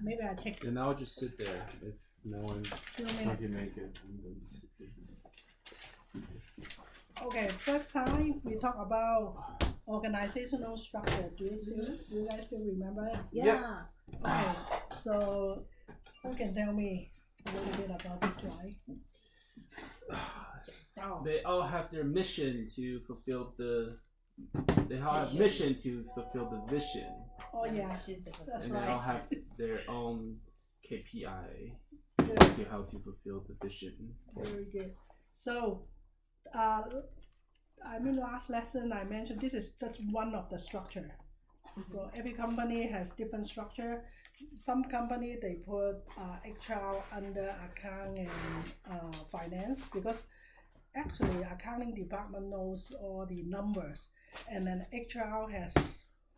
maybe I take. And I'll just sit there if no one can make it. I'm going to sit there. Okay, first time we talk about organizational structure. Do you guys still remember it? Yeah. Okay, so who can tell me a little bit about this slide? They all have their mission to fulfill the. They all have mission to fulfill the vision. Oh yeah, that's and right. they all have their own KPI Good. to how to fulfill the vision. Very good. So, last lesson I mentioned this is just one of the structure. So every company has different structure. Some company they put HR under accounting and finance because actually accounting department knows all the numbers, and then HR has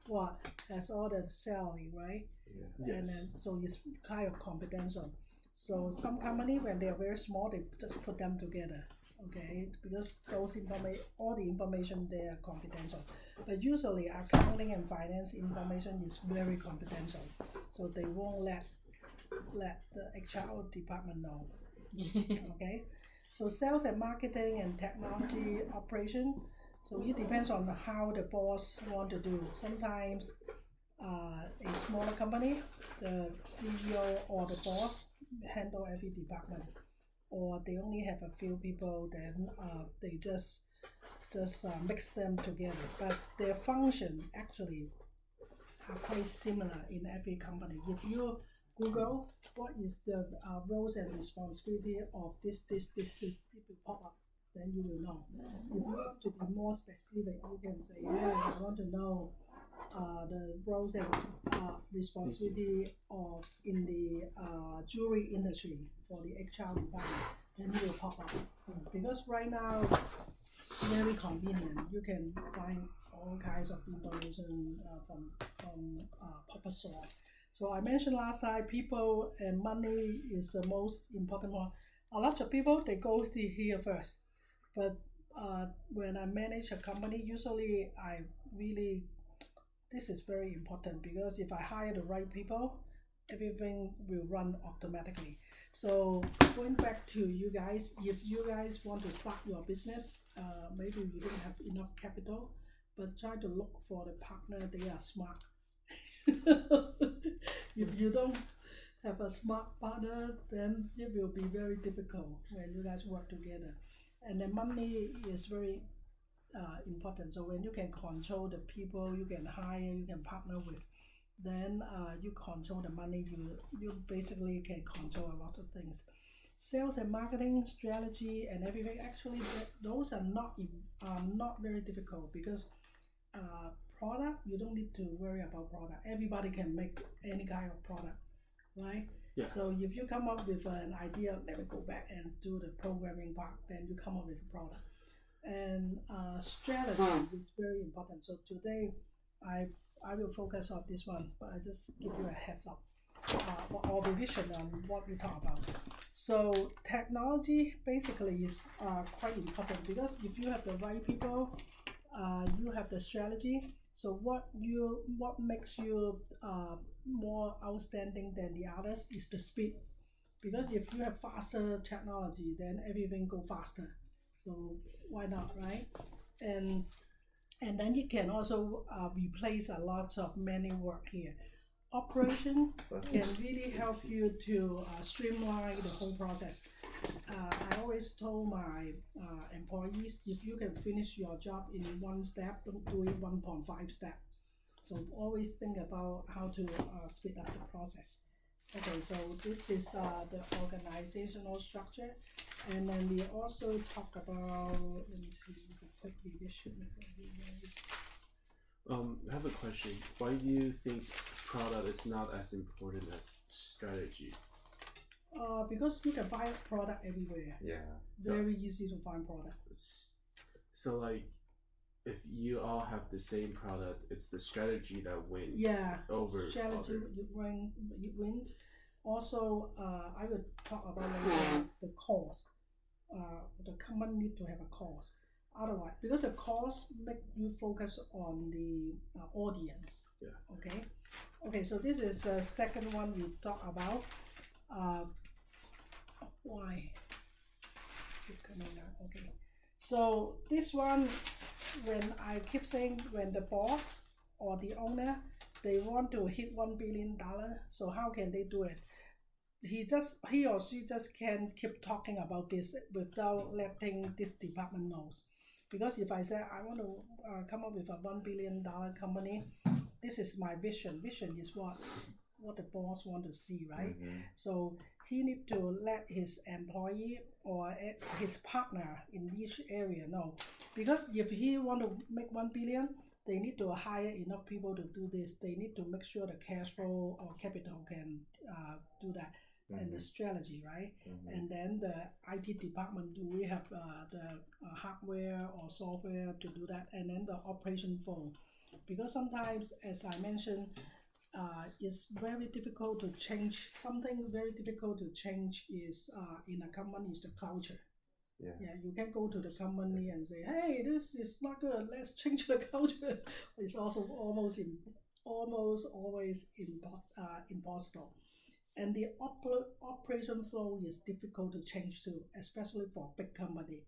all the salary, right? Yeah. And then so it's kind of confidential. So some company when they are very small, they just put them together, okay? Because all the information they are confidential. But usually accounting and finance information is very confidential, so they won't let the HR department know. Okay, so sales and marketing and technology operation. So it depends on how the boss want to do. Sometimes a smaller company, the CEO or the boss handle every department, or they only have a few people, then they just mix them together. But their function actually are quite similar in every company. If you Google what is the roles and responsibility of this, it will pop up. Then you will know. If you want to be more specific, you can say, I want to know the roles and responsibility of in the jewelry industry for the HR department. Then it will pop up. Because right now, very convenient. You can find all kinds of information from proper source. So I mentioned last time, people and money is the most important one. A lot of people they go to here first, but when I manage a company, usually this is very important because if I hire the right people, everything will run automatically. So going back to you guys, if you guys want to start your business, maybe you don't have enough capital, but try to look for the partner, they are smart. If you don't have a smart partner, then it will be very difficult when you guys work together. And the money is very important. So when you can control the people you can hire, you can partner with, then you control the money. You basically can control a lot of things. Sales and marketing strategy and everything. Actually, those are not very difficult because product, you don't need to worry about product. Everybody can make any kind of product, right? Yeah. So if you come up with an idea, let me go back and do the programming part, then you come up with a product. And strategy is very important. So today, I will focus on this one, but I just give you a heads up or revision on what we talk about. So technology basically is quite important because if you have the right people, you have the strategy. So what makes you more outstanding than the others is the speed. Because if you have faster technology, then everything go faster. So why not, right? And then you can also replace a lot of manual work here. Operation can really help you to streamline the whole process. I always told my employees, if you can finish your job in one step, don't do it 1.5 steps. So always think about how to speed up the process. Okay, so this is the organizational structure, and then we also talk about, let me see, it's a quick revision. I have a question. Why do you think product is not as important as strategy? Because you can find product everywhere. Yeah. Very easy to find product. So like, if you all have the same product, it's the strategy that wins. Yeah. Over strategy other. you wins. Also, I will talk about later the cost. The company need to have a cost. Otherwise, because the course make you focus on the audience. Yeah. Okay. Okay. So this is the second one we talk about. Why? Keep coming out. Okay. So this one, when I keep saying when the boss or the owner they want to hit $1 billion, so how can they do it? He or she just can't keep talking about this without letting this department knows. Because if I say I want to come up with a $1 billion company, this is my vision. Vision is what the boss want to see, right? So he need to let his employee or his partner in each area know. Because if he want to make 1 billion, they need to hire enough people to do this. They need to make sure the cash flow or capital can do that. And the strategy, right? And then the IT department, do we have the hardware or software to do that? And then the operation flow. Because sometimes, as I mentioned, it's very difficult to change. Something very difficult to change is in a company is the culture. Yeah, you can go to the company and say, hey, this is not good, let's change the culture. It's also almost always impossible. And the operation flow is difficult to change too, especially for big company,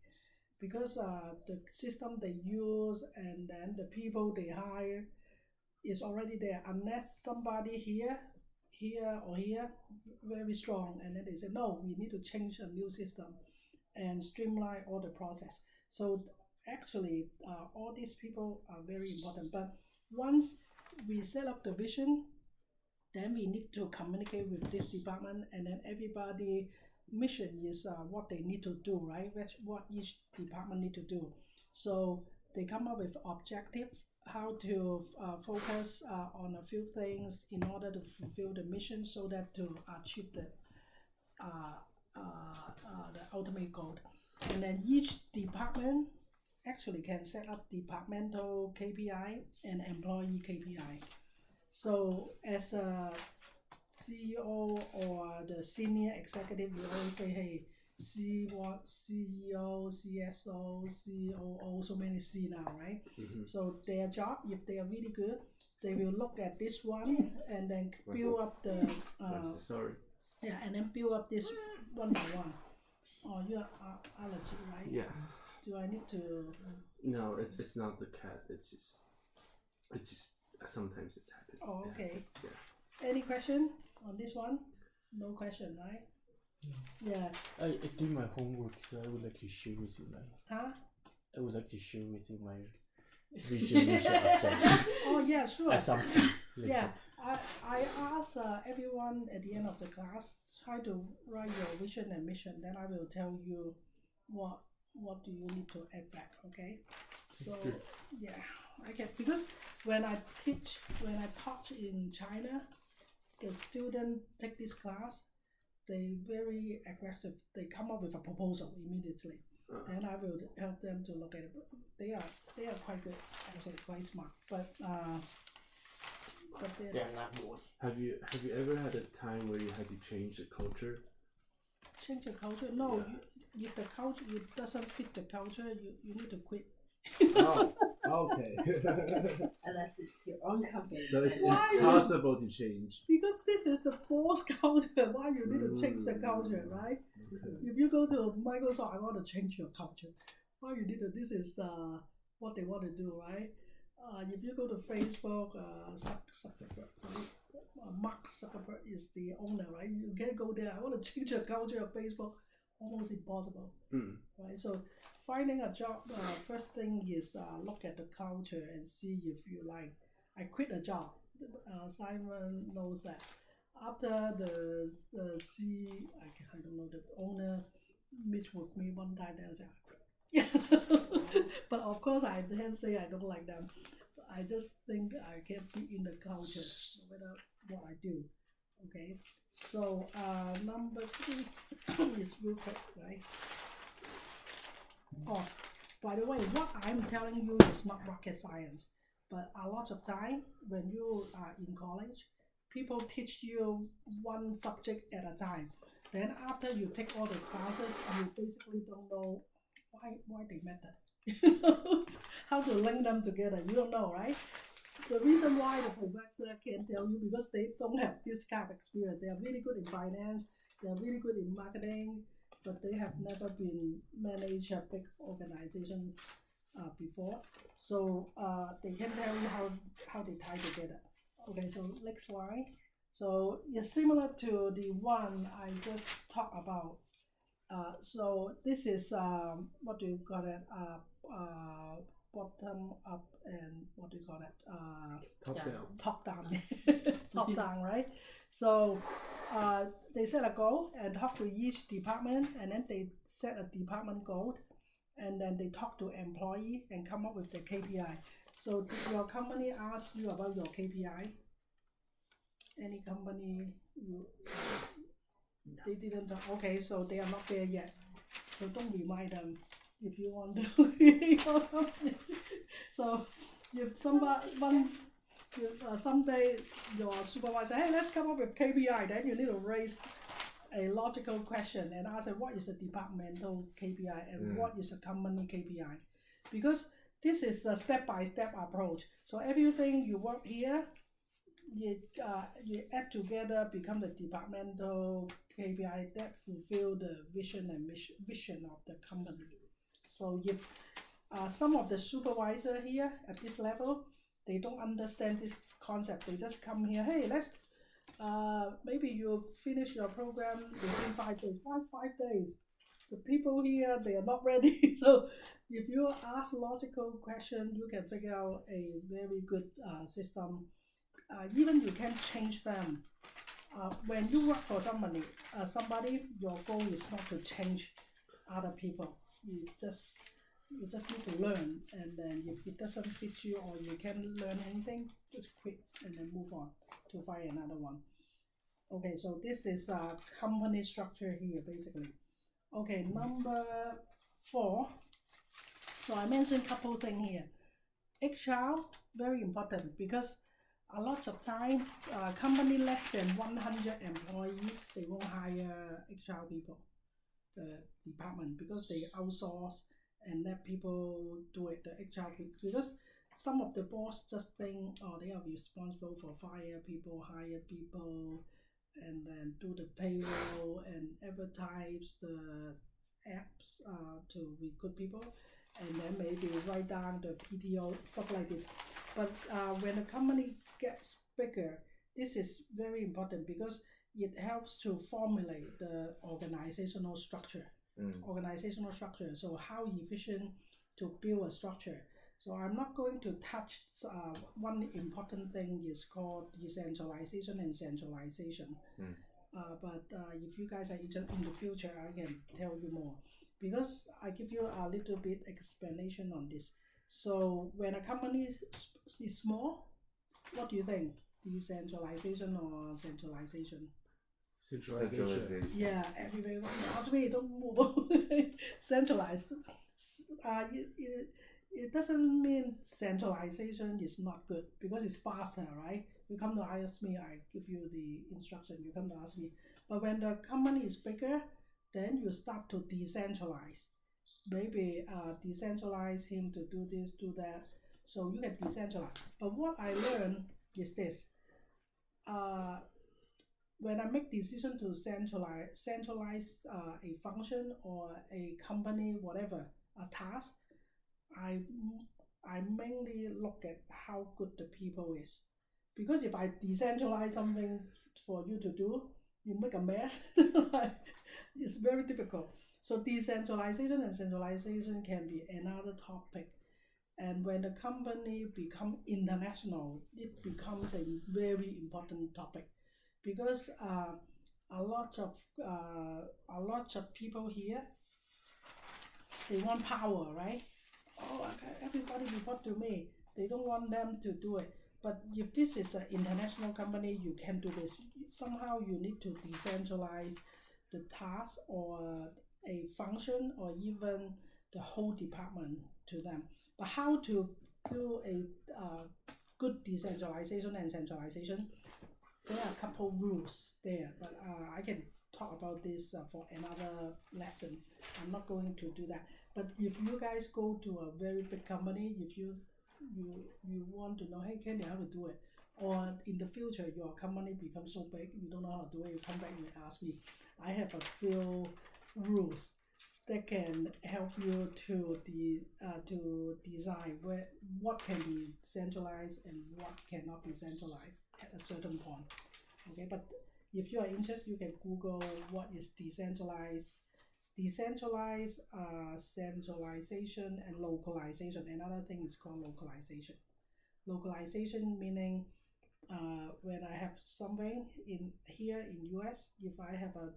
because the system they use and then the people they hire is already there. Unless somebody here or here very strong, and then they say no, we need to change a new system and streamline all the process. So actually, all these people are very important. But once we set up the vision, then we need to communicate with this department, and then everybody mission is what they need to do, right? What each department need to do. So they come up with objective, how to focus on a few things in order to fulfill the mission, so that to achieve the ultimate goal. And then each department actually can set up departmental KPI and employee KPI. So as a CEO or the senior executive, we always say, hey, CEO, CSO, COO, so many C now, right? So their job, if they are really good, they will look at this one and then build up the and then build up this one by one. Oh, you are allergy, right? Yeah. Do I need to? No, it's not the cat. It's just sometimes it's happening. Oh, okay. Yeah. Any question on this one? No question, right? Yeah. I do my homework, so I would like to share with you Huh? I would like to share with you my vision objects. Oh yeah, sure. At some point later. Yeah, I ask everyone at the end of the class, try to write your vision and mission. Then I will tell you what do you need to add back. Okay. So yeah, I can, because when I taught in China, the students take this class, they very aggressive. They come up with a proposal immediately. Then I will help them to look at it. They are quite good, actually quite smart. But they're not boy. Have you ever had a time where you had to change the culture? Change the culture? No. Yeah. If the culture doesn't fit the culture, you need to quit. Oh, okay. Unless it's your own company. So it's possible to change. Because this is the boss culture. Why you need to change the culture, right? Okay. If you go to Microsoft, I want to change your culture. Why you need to? This is what they want to do, right? If you go to Facebook, Zuckerberg, right? Mark Zuckerberg is the owner, right? You can't go there. I want to change the culture of Facebook. Almost impossible, right? So finding a job, first thing is look at the culture and see if you like. I quit a job. Simon knows that. After the I don't know, the owner meet with me one time, then I said I quit. Yeah. But of course I didn't say I don't like them. I just think I can't fit in the culture, no matter what I do. Okay. So number 3 is real quick, right? Oh, by the way, what I'm telling you is not rocket science, but a lot of time when you are in college, people teach you one subject at a time. Then after you take all the classes, you basically don't know why they matter. how to link them together. You don't know, right? The reason why the professor can't tell you because they don't have this kind of experience. They are really good in finance, they are really good in marketing, but they have never been managed a big organization before. So they can tell you how they tie together. Okay, so next slide. So it's similar to the one I just talked about. So this is what do you call it? Bottom up and what do you call it? Top down. Top down. Top down, right? So they set a goal and talk with each department, and then they set a department goal, and then they talk to employee and come up with the KPI. So did your company ask you about your KPI? Any company they didn't talk. Okay, so they are not there yet. So don't remind them if you want to create your company. So if someday your supervisor, hey, let's come up with KPI, then you need to raise a logical question and ask what is the departmental KPI and what is a company KPI, because this is a step-by-step approach. So everything you work here, you add together, become the departmental KPI that fulfill the vision and vision of the company. So if some of the supervisor here at this level, they don't understand this concept, they just come here, hey, let's maybe you finish your program within 5 days. Why 5 days? The people here, they are not ready. So if you ask logical question, you can figure out a very good system. Even you can change them. When you work for somebody, your goal is not to change other people. You just need to learn, and then if it doesn't fit you or you can't learn anything, just quit and then move on to find another one. Okay, so this is company structure here basically. Okay, number 4. So I mentioned a couple things here. HR, very important, because a lot of time, company less than 100 employees, they won't hire HR people, the department, because they outsource and let people do it, the HR, because some of the boss just think, oh, they are responsible for fire people, hire people, and then do the payroll and advertise the apps to recruit people, and then maybe write down the PTO, stuff like this. But when a company gets bigger, this is very important because it helps to formulate the organizational structure. So how efficient to build a structure. So I'm not going to touch one important thing is called decentralization and centralization. But if you guys are interested in the future, I can tell you more, because I give you a little bit explanation on this. So when a company is small, what do you think? Decentralization or centralization? Centralization. Yeah, everybody ask me, don't move. Centralized. It doesn't mean centralization is not good, because it's faster, right? You come to ask me, I give you the instruction, you come to ask me. But when the company is bigger, then you start to decentralize. Maybe decentralize him to do this, do that. So you can decentralize. But what I learned is this. When I make decision to centralize a function or a company, whatever, a task, I mainly look at how good the people is. Because if I decentralize something for you to do, you make a mess. It's very difficult. So decentralization and centralization can be another topic. And when the company become international, it becomes a very important topic, because a lot of people here, they want power, right? Oh, okay, everybody report to me. They don't want them to do it. But if this is an international company, you can do this. Somehow you need to decentralize the task or a function or even the whole department to them. But how to do a good decentralization and centralization, there are a couple rules there, but I can talk about this for another lesson. I'm not going to do that. But if you guys go to a very big company, if you want to know, hey Kenny, how to do it, or in the future your company becomes so big you don't know how to do it, you come back and ask me. I have a few rules that can help you to design what can be centralized and what cannot be centralized at a certain point. Okay, but if you are interested, you can Google what is decentralized, centralization, and localization. Another thing is called localization. Localization meaning when I have something in here in US, if I have a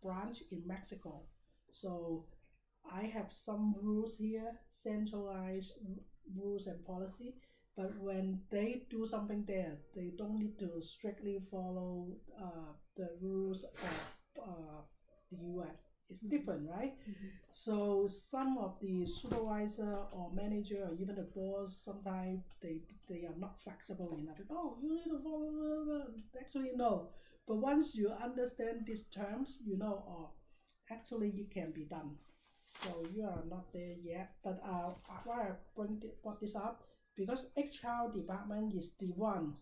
branch in Mexico, so I have some rules here, centralized rules and policy. But when they do something there, they don't need to strictly follow the rules of the US. It's different, right? So some of the supervisor or manager or even the boss, sometimes they are not flexible enough. Oh, you need to follow. Actually, no. But once you understand these terms, you know, oh, actually it can be done. So you are not there yet. But why I brought this up, because HR department is the one.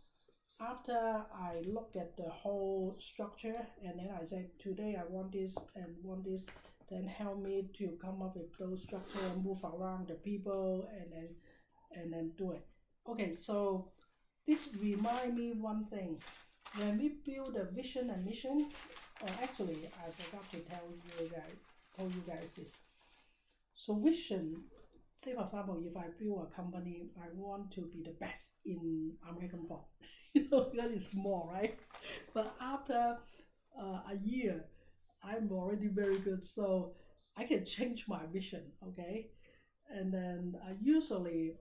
After I look at the whole structure and then I said, today I want this and want this, then help me to come up with those structure, move around the people, and then do it. Okay, so this remind me one thing. When we build a vision and mission, or actually I forgot to tell you guys this. So vision, say for example, if I build a company, I want to be the best in American form. You know, because it's small, right? But after a year, I'm already very good, so I can change my vision, okay? And then usually,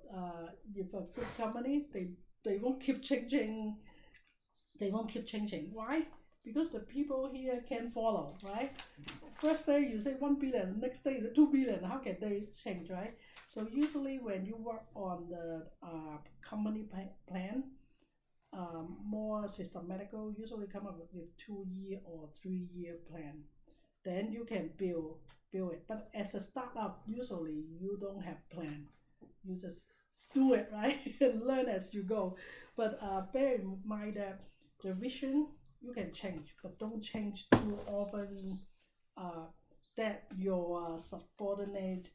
if a good company, they won't keep changing. They won't keep changing. Why? Because the people here can follow, right? First day you say 1 billion, next day is 2 billion. How can they change, right? So usually when you work on the company plan, more systematical, usually come up with 2-year or 3-year plan. Then you can build it. But as a startup, usually you don't have plan. You just do it, right? And learn as you go. But bear in mind that the vision you can change, but don't change too often that your subordinate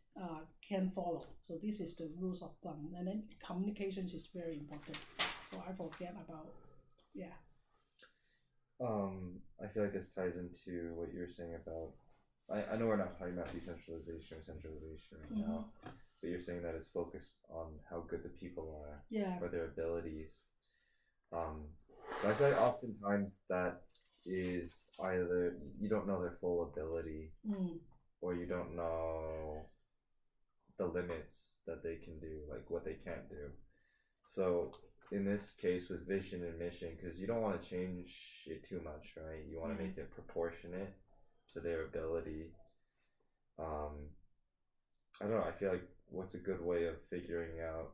can follow. So this is the rules of thumb. And then communications is very important. So I forget about, yeah. I feel like this ties into what you were saying about, I know we're not talking about decentralization or centralization right now, but you're saying that it's focused on how good the people are, Yeah. or their abilities. But I feel like oftentimes that is either you don't know their full ability, or you don't know the limits that they can do, like what they can't do. So in this case with vision and mission, because you don't want to change it too much, right? You want to make it proportionate to their ability. I don't know, I feel like what's a good way of figuring out,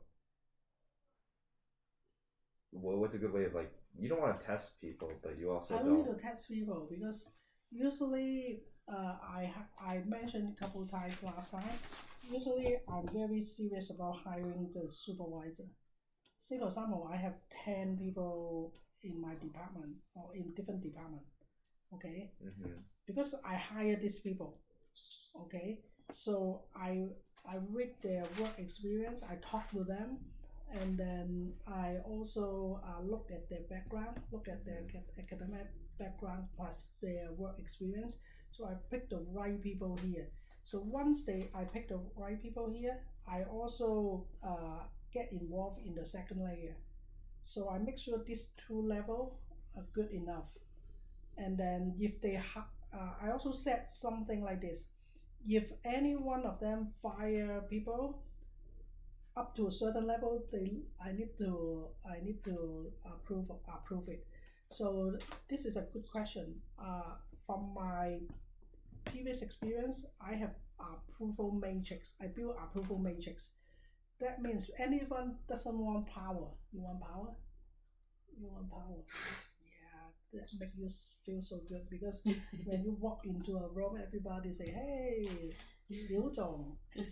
what's a good way of, like, you don't want to test people, but you also I don't need to test people, because usually I mentioned a couple times last time, usually I'm very serious about hiring the supervisor. Say for example, I have 10 people in my department or in different department, okay? Because I hire these people, okay? So I read their work experience, I talk to them, and then I also look at their background, look at their academic background plus their work experience. So I pick the right people here. So once I pick the right people here, I also get involved in the second layer. So I make sure these 2 levels are good enough. And then if they I also said something like this: if any one of them fire people up to a certain level, I need to approve it. So this is a good question. From my previous experience, I have approval matrix. I build approval matrix. That means anyone doesn't want power. You want power? You want power? Yeah, that makes you feel so good, because when you walk into a room, everybody say, "Hey, 刘总 Right.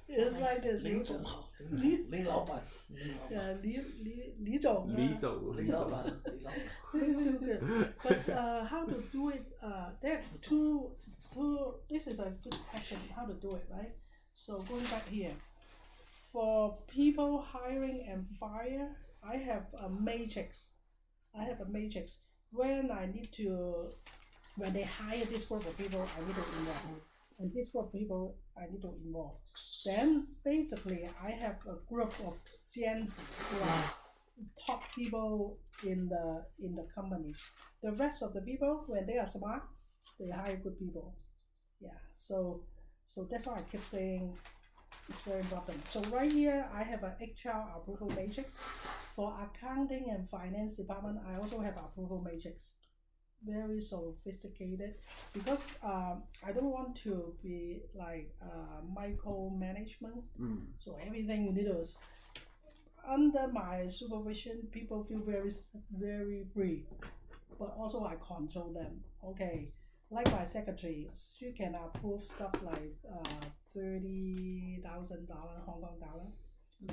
it's like this 林总好，林老板，林老板， 李总李总，林老板，林老板。 feel good. But how to do it? There's two. This is a good question. How to do it, right? So going back here, for people hiring and fire, I have a matrix. When I need to, when they hire this group of people, I need to involve, and this group of people I need to involve. Then basically, I have a group of Jianzi who are top people in the company. The rest of the people, when they are smart, they hire good people. Yeah. So that's why I keep saying it's very important. So right here, I have an HR approval matrix. For accounting and finance department, I also have approval matrix. Very sophisticated because I don't want to be like micromanagement. So everything you need to under my supervision, people feel very free, but also I control them. Okay, like my secretary, she can approve stuff like $30,000 Hong Kong dollar,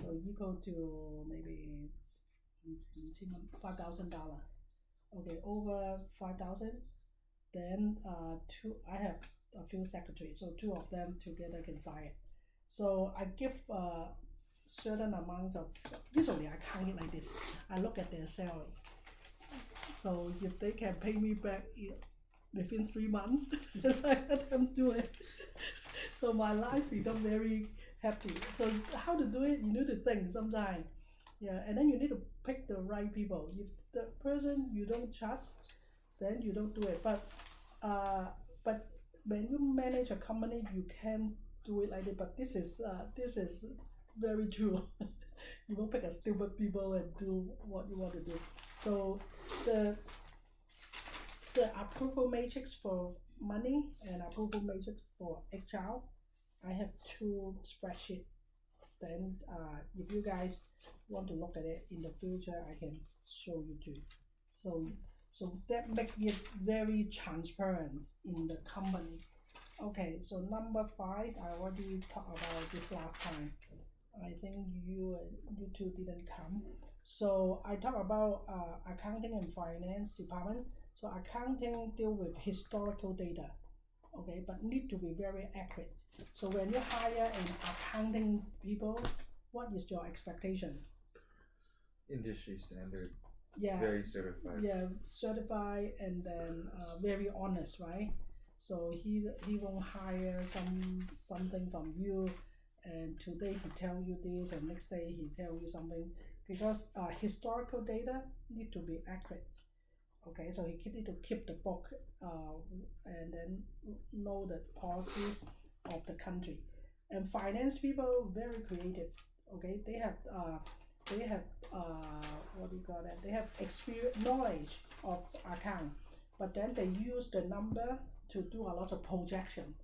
so equal to maybe $5,000. Okay, over 5,000. Then I have a few secretaries, so two of them together can sign it. So I give certain amount of, usually I count it like this. I look at their salary. So if they can pay me back within 3 months, then I let them do it. So my life become very happy. So how to do it? You need to think sometimes. Yeah, and then you need to pick the right people. If the person you don't trust, then you don't do it. But when you manage a company, you can do it like that. But this is very true. You won't pick a stupid people and do what you want to do. So the approval matrix for money and approval matrix for HR, I have two spreadsheets. Then if you guys want to look at it in the future, I can show you too. So that makes it very transparent in the company. Okay, so number 5, I already talked about this last time. I think you two didn't come. So I talk about accounting and finance department. So accounting deal with historical data, okay, but need to be very accurate. So when you hire an accounting people, what is your expectation? Industry standard. Yeah. Very certified. Yeah, certified and then very honest, right? So he won't hire something from you, and today he tell you this, and next day he tell you something, because historical data need to be accurate. Okay, so he need to keep the book and then know the policy of the country. And finance people very creative. Okay, they have what do you call that? They have experience, knowledge of account, but then they use the number to do a lot of projection.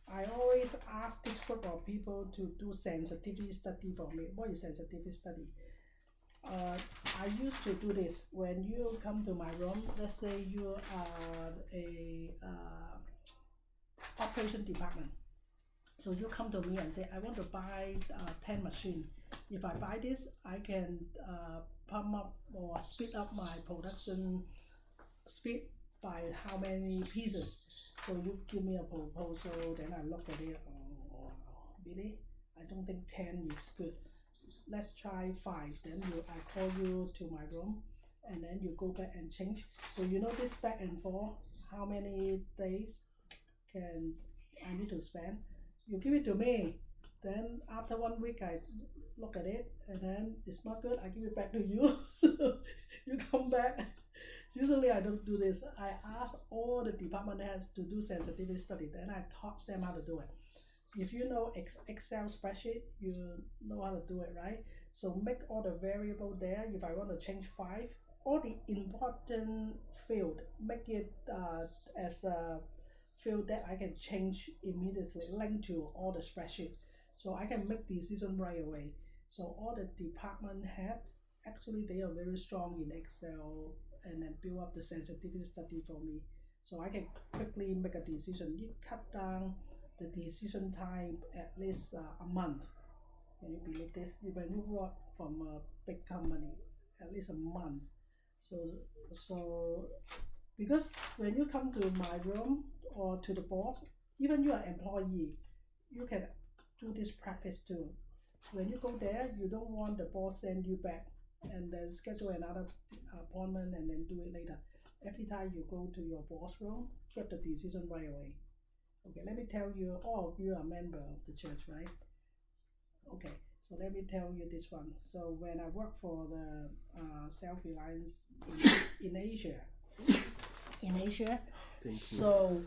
I always ask this group of people to do sensitivity study for me. What is sensitivity study? I used to do this when you come to my room. Let's say you are a operation department. So you come to me and say, I want to buy 10 machine. If I buy this, I can pump up or speed up my production speed by how many pieces. So you give me a proposal, then I look at it. Oh, really? I don't think 10 is good. Let's try 5. Then I call you to my room, and then you go back and change. So you know this back and forth, how many days can I need to spend? You give it to me. Then after 1 week, I look at it, and then it's not good. I give it back to you. So you come back. Usually I don't do this. I ask all the department heads to do sensitivity study. Then I teach them how to do it. If you know Excel spreadsheet, you know how to do it, right? So make all the variable there. If I want to change 5, all the important field, make it as a field that I can change immediately, linked to all the spreadsheet. So I can make decision right away. So all the department heads, actually they are very strong in Excel, and then build up the sensitivity study for me. so I can quickly make a decision. It cut down the decision time at least a month. Can you believe this? When you work from a big company, at least a month. So because when you come to my room or to the boss, even you are employee, you can do this practice too. When you go there, you don't want the boss send you back and then schedule another appointment and then do it later. Every time you go to your boss room, get the decision right away. Okay, let me tell you, all of you are member of the church, right? Okay, so let me tell you this one. So when I work for the self-reliance in Asia, so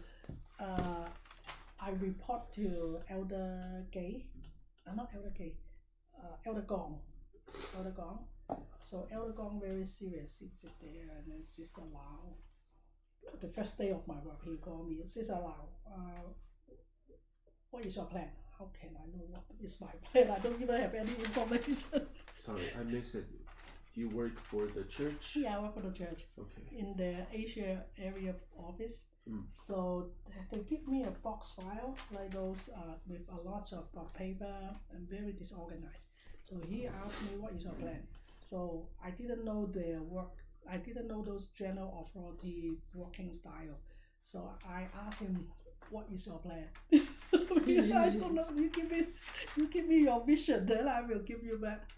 I report to Elder Gay, not Elder Gay, Elder Gong. So Elder Gong very serious. He sit there and then Sister Lau. The first day of my work, he called me, Sister Lau, what is your plan? How can I know what is my plan? I don't even have any information. Sorry, I missed it. Do you work for the church? Yeah, I work for the church. Okay. In the Asia area office. So they give me a box file like those with a lot of paper and very disorganized. So he asked me, what is your plan? So I didn't know their work. I didn't know those general authority working style. So I asked him, what is your plan? I don't know. You give me your vision, then I will give you back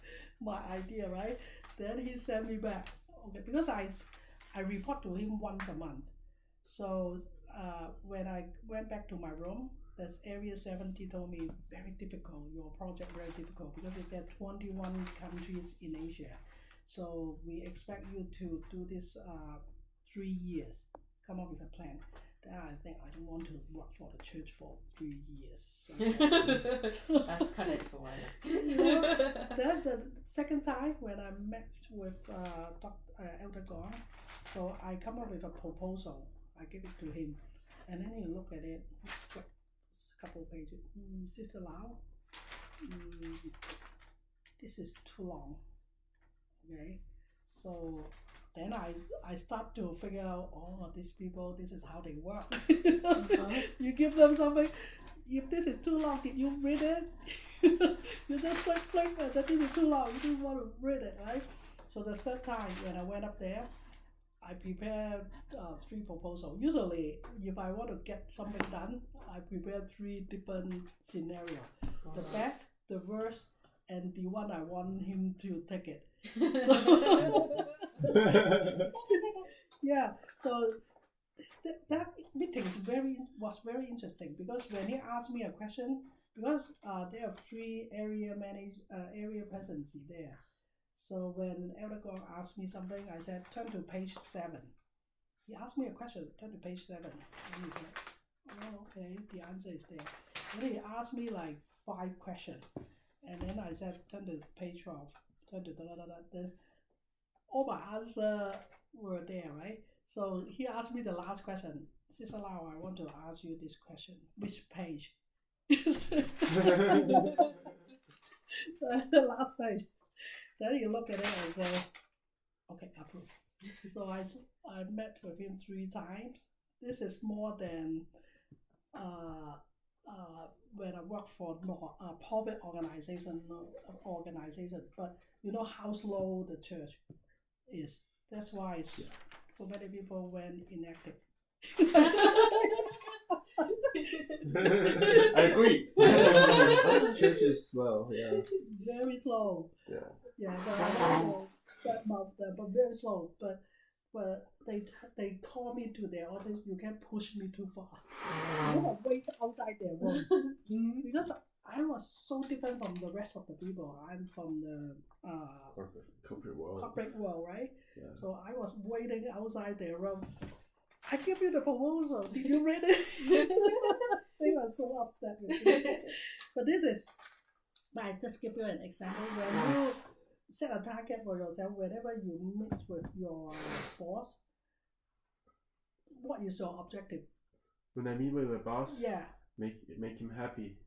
my idea, right? Then he sent me back. Okay, because I report to him once a month. So when I went back to my room, that's Area 70 told me, very difficult, your project very difficult, because there are 21 countries in Asia. So we expect you to do this 3 years, come up with a plan. Then I think I don't want to work for the church for 3 years. So, That's kind of too while. Then the second time when I met with Elder Gong, so I come up with a proposal. I give it to him, and then he look at it, flip a couple of pages. Sister Lau, this is too long. Okay, so then I start to figure out, these people, this is how they work. You give them something. If this is too long, did you read it? You just click and that this is too long. You don't want to read it, right? So the third time when I went up there, I prepared 3 proposals. Usually, if I want to get something done, I prepare 3 different scenarios. The best, the worst, and the one I want him to take it. So, yeah, so that meeting was very interesting, because when he asked me a question, because there are 3 area presidency there. So when Elder Gong asked me something, I said, turn to page 7. He asked me a question, turn to page 7. And he said, okay, the answer is there. Then he asked me like 5 questions. And then I said, turn to page 12. Turn to Then all my answers were there, right? So he asked me the last question. Sister Lau, I want to ask you this question. Which page? The last page. Then he looked at it and said, okay, approve. So I met with him 3 times. This is more than when I work for a profit organization, but you know how slow the church is. That's why so many people went inactive. I agree. Church is slow, yeah. Very slow. Yeah. Yeah, but I don't know that about them, but very slow. But they call me to their office. You can't push me too fast. I want to wait outside their room because I was so different from the rest of the people. I'm from the corporate world, right? Yeah. So I was waiting outside their room. I give you the proposal. Did you read it? They were so upset with me. But I just give you an example. When you set a target for yourself, whenever you meet with your boss, what is your objective? When I meet with my boss, yeah, make him happy.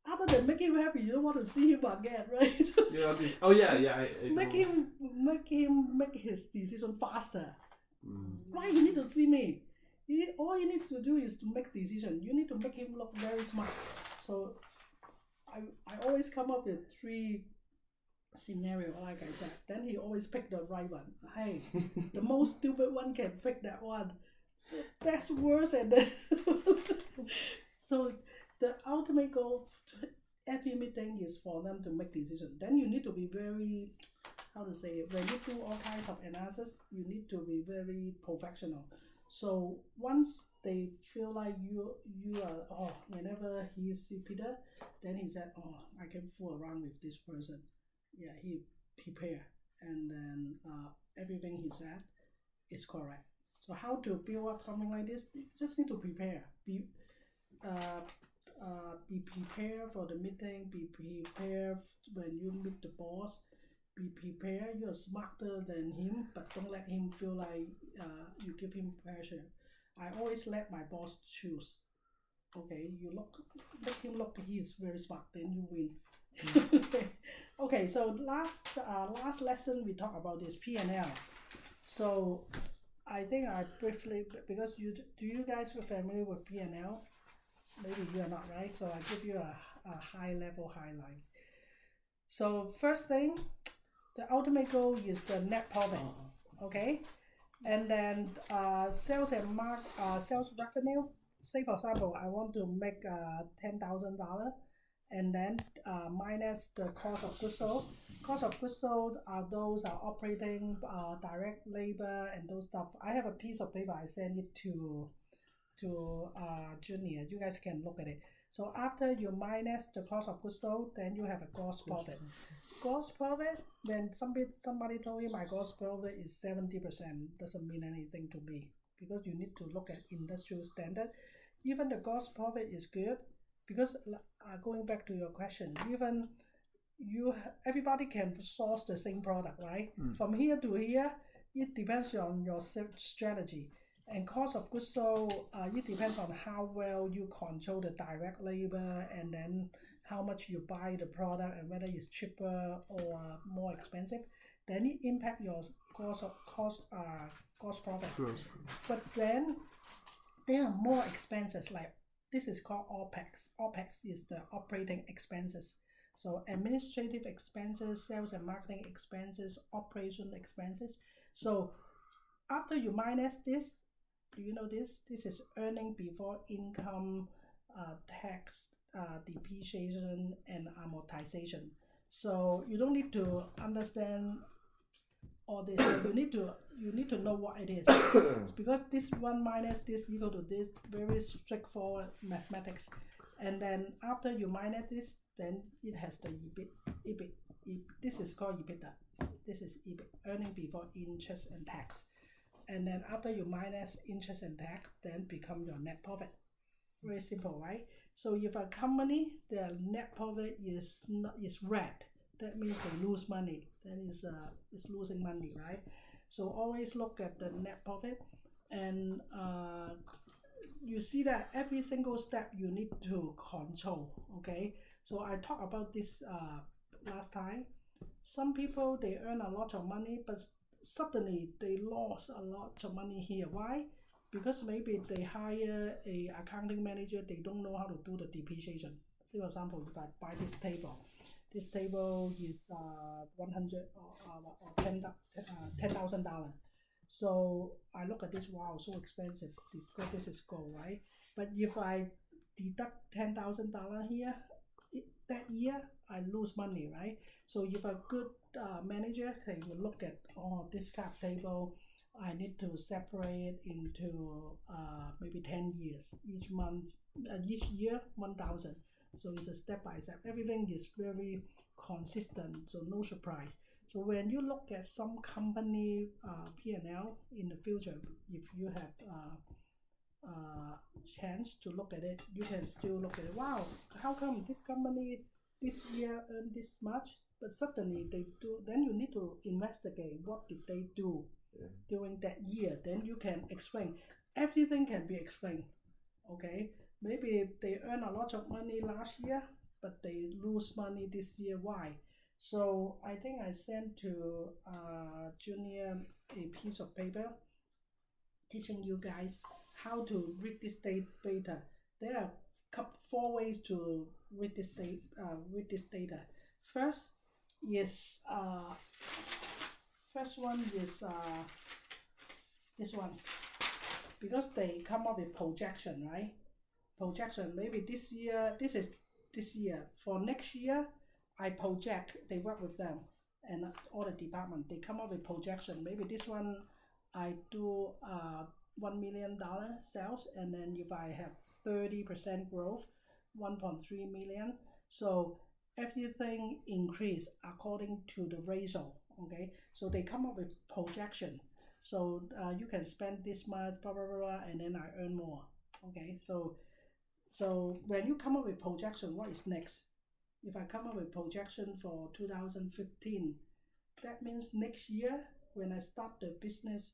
Other than make him happy, you don't want to see him again, right? Make him make his decision faster. Why you need to see me? he needs to do is to make decision. You need to make him look very smart. So I always come up with 3 scenario, like I said. Then he always pick the right one. Hey, the most stupid one can pick that one. That's worse. And then so the ultimate goal to every meeting is for them to make decision. Then you need to be very, how to say it, when you do all kinds of analysis, you need to be very professional. So once they feel like you are, whenever he see Peter, then he said, I can fool around with this person. Yeah, he prepare, and then everything he said is correct. So how to build up something like this? You just need to prepare. Be prepared for the meeting. Be prepared when you meet the boss. Be prepared. You're smarter than him, but don't let him feel like you give him pressure. I always let my boss choose. Okay, you make him look he is very smart, then you win. Okay, so last lesson we talk about is P&L. So I think I briefly, because you guys were familiar with P&L? Maybe you are not, right? So I give you a high level highlight. So first thing, the ultimate goal is the net profit. Okay, and then sales revenue. Say for example, I want to make $10,000, and then minus the cost of goods sold. Cost of goods sold those are operating, direct labor, and those stuff. I have a piece of paper. I send it to Junior. You guys can look at it. So after you minus the cost of goods sold, then you have a gross profit. Gross profit, when somebody told me my gross profit is 70%, doesn't mean anything to me, because you need to look at industrial standard. Even the gross profit is good, because going back to your question, even everybody can source the same product, right? From here to here, it depends on your strategy. And cost of goods sold, it depends on how well you control the direct labor, and then how much you buy the product, and whether it's cheaper or more expensive. Then it impact your gross profit. But then there are more expenses, like this is called OPEX. OPEX is the operating expenses. So administrative expenses, sales and marketing expenses, operation expenses. So after you minus this, do you know this? This is earning before income, tax, depreciation, and amortization. So you don't need to understand all this. You need to know what it is, because this one minus this equal to this, very straightforward mathematics. And then after you minus this, then it has the EBIT. This is called EBITDA. This is EBIT, earning before interest and tax. And then after you minus interest and tax, then become your net profit. Very simple, right? So if a company, their net profit is red, that means they lose money. Then it's losing money, right? So always look at the net profit, and you see that every single step you need to control. Okay, so I talked about this last time. Some people, they earn a lot of money, but suddenly they lost a lot of money here. Why? Because maybe they hire a accounting manager, they don't know how to do the depreciation. Say for example, if I buy this table is $100 or $10,000. So I look at this, wow, so expensive, because this is gold, right? But if I deduct $10,000 here, that year I lose money, right? So if a good manager, they will look at, this cap table, I need to separate into maybe 10 years. Each year 1,000. So it's a step by step. Everything is very consistent, so no surprise. So when you look at some company P&L in the future, if you have chance to look at it, you can still look at it. Wow, how come this company this year earned this much, but suddenly they do? Then you need to investigate what did they do during that year. Then you can explain. Everything can be explained. Okay, maybe they earn a lot of money last year, but they lose money this year. Why? So I think I sent to Junior a piece of paper teaching you guys how to read this data. There are 4 ways to read this data. First one is this one, because they come up with projection, right? Projection, maybe this year, this is this year. For next year, I project, they work with them and all the department, they come up with projection. Maybe this one, I do $1 million sales, and then if I have 30% growth, 1.3 million. So everything increase according to the ratio, okay? So they come up with projection. So you can spend this much, blah, blah, blah, and then I earn more, okay? So when you come up with projection, what is next? If I come up with projection for 2015, that means next year, when I start the business,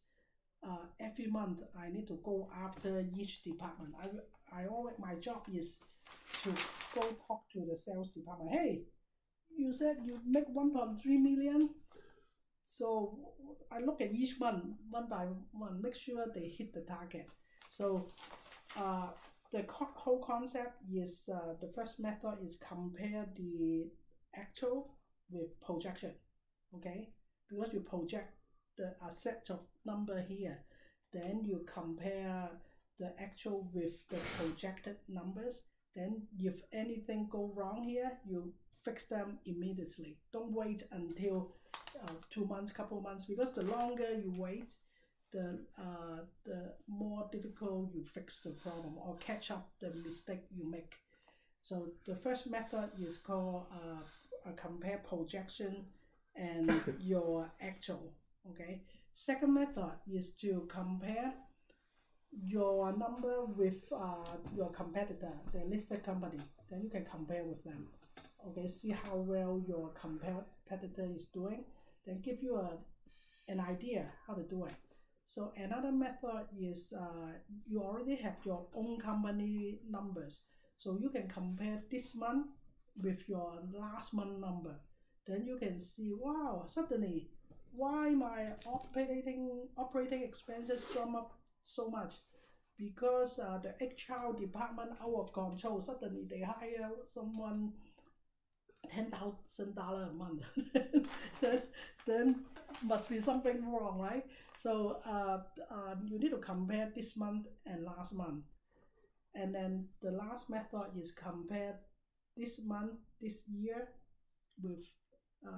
every month I need to go after each department. I always, my job is to go talk to the sales department. Hey, you said you make 1.3 million. So I look at each month, one by one, make sure they hit the target. So the whole concept is, the first method is compare the actual with projection, okay? Because you project a set of number here, then you compare the actual with the projected numbers. Then if anything go wrong here, you fix them immediately. Don't wait until 2 months, couple months, because the longer you wait, the more difficult you fix the problem or catch up the mistake you make. So the first method is called compare projection and your actual, okay? Second method is to compare your number with your competitor, the listed company. Then you can compare with them, okay? See how well your competitor is doing, then give you an idea how to do it. So another method is you already have your own company numbers. So you can compare this month with your last month number. Then you can see, wow, suddenly, why my operating expenses come up so much? Because the HR department out of control, suddenly they hire someone $10,000 a month. then must be something wrong, right? So you need to compare this month and last month. And then the last method is compare this month, this year, with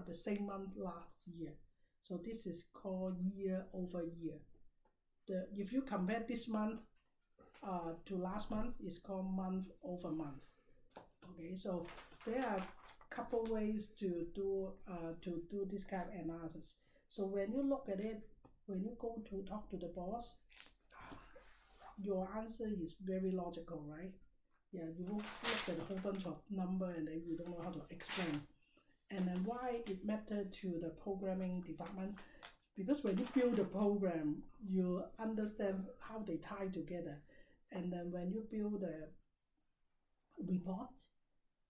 the same month last year. So this is called year over year. If you compare this month to last month, it's called month over month. Okay, so there are couple ways to do this kind of analysis. So when you look at it, when you go to talk to the boss, your answer is very logical, right? Yeah, you look at a whole bunch of number and then you don't know how to explain. And then why it mattered to the programming department? Because when you build a program, you understand how they tie together. And then when you build a report,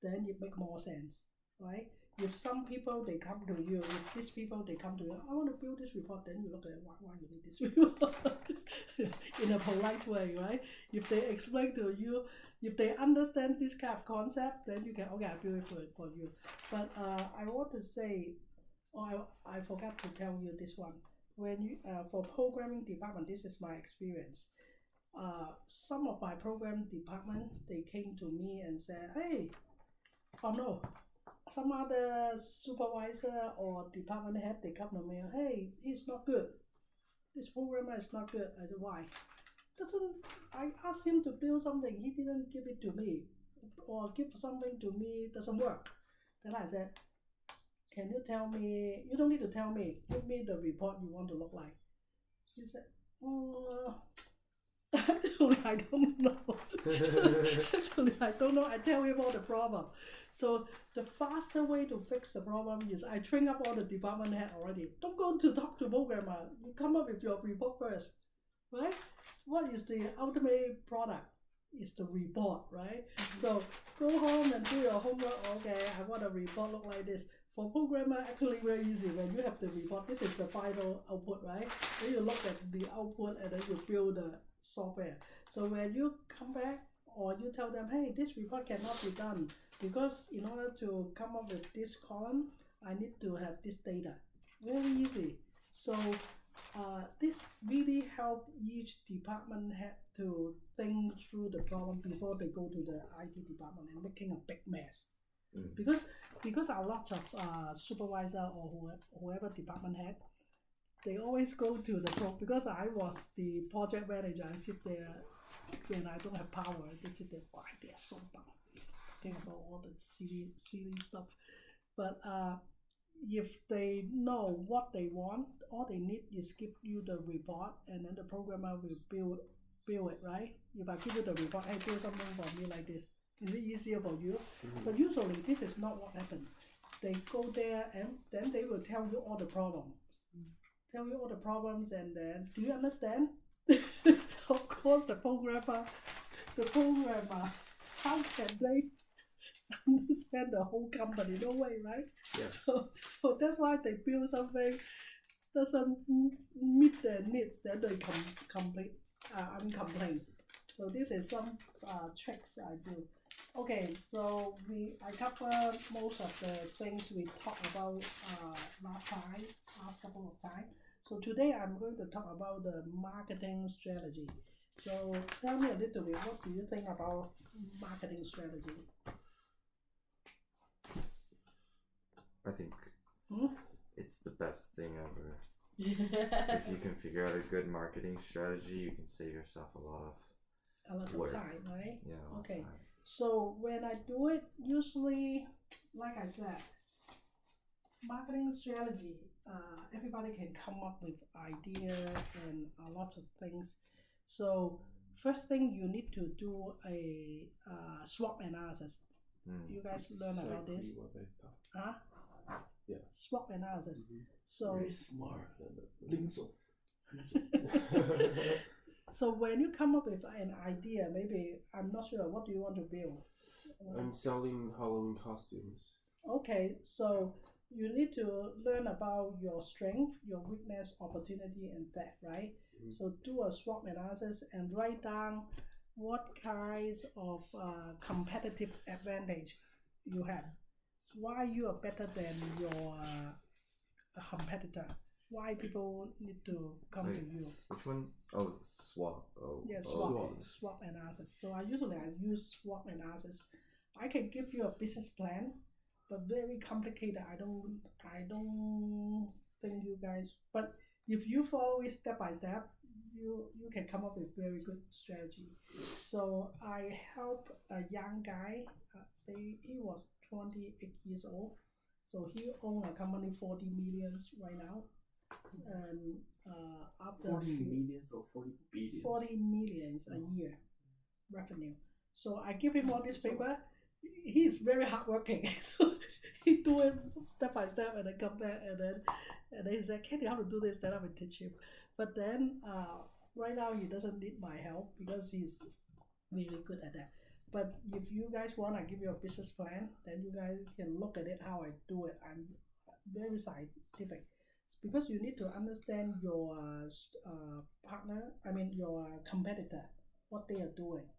then it makes more sense, right? If some people, they come to you, if these people, they come to you, I want to build this report, then you look at why you need this report in a polite way, right? If they explain to you, if they understand this kind of concept, then you can, okay, I build it for you. But I want to say, I forgot to tell you this one. When you, for programming department, this is my experience. Some of my program department, they came to me and said, hey, oh no, some other supervisor or department head, they come to me, hey, he's not good. This programmer is not good. I said, why? I asked him to build something, he didn't give it to me, or give something to me, doesn't work. Then I said, can you tell me, you don't need to tell me, give me the report you want to look like. He said, actually, I don't know. I don't know. I tell him all the problem. So the faster way to fix the problem is I train up all the department head already. Don't go to talk to programmer. You come up with your report first, right? What is the ultimate product? Is the report, right? So go home and do your homework. Okay, I want a report look like this. For programmer, actually very easy. When you have the report, this is the final output, right? Then you look at the output and then you build the software. So when you come back or you tell them, hey, this report cannot be done because in order to come up with this column, I need to have this data. Very easy. So this really help each department head to think through the problem before they go to the IT department and making a big mess. Because a lot of supervisor or whoever department head, they always go to the because I was the project manager. I sit there when I don't have power. They sit there, why they're so dumb, think about all the silly stuff. But if they know what they want, all they need is give you the report, and then the programmer will build it, right? If I give you the report, hey, do something for me like this. Is it easier for you? But usually this is not what happens. They go there and then they will tell you all the problems. Tell you all the problems, and then do you understand? Of course, the programmer, how can they understand the whole company? No way, right? Yeah. So that's why they build something doesn't meet their needs, then they complain. So this is some tricks I do. Okay, so I cover most of the things we talked about last couple of times. So today I'm going to talk about the marketing strategy. So tell me a little bit, what do you think about marketing strategy? I think it's the best thing ever. If you can figure out a good marketing strategy, you can save yourself a lot of time, right? Yeah. Okay. So when I do it, usually, like I said, marketing strategy, everybody can come up with ideas and a lot of things. So first thing, you need to do a SWOT analysis. You guys learn about this? What I thought. Huh? Yeah. SWOT analysis. So very smart. Lin Zong. So when you come up with an idea, maybe I'm not sure, what do you want to build? I'm selling Halloween costumes. Okay, so you need to learn about your strength, your weakness, opportunity, and threat, right? So do a SWOT analysis and write down what kinds of competitive advantage you have. Why you are better than your competitor. Why people need to come to you. Which one? Oh, SWOT. Yeah, SWOT analysis. So I use SWOT analysis. I can give you a business plan, but very complicated. I don't think you guys, but if you follow it step by step, you can come up with very good strategy. So I help a young guy. He was 28 years old. So he owns a company 40 millions right now. And after 40 millions or 40 billions? 40 millions a year revenue. So I give him all this paper. He is very hardworking. So he do it step by step, and then come back, and then he said, Kenny, how to do this? Then I will teach him. But then right now he doesn't need my help because he's really good at that. But if you guys want, I give you a business plan, then you guys can look at it how I do it. I'm very scientific. Because you need to understand your your competitor, what they are doing,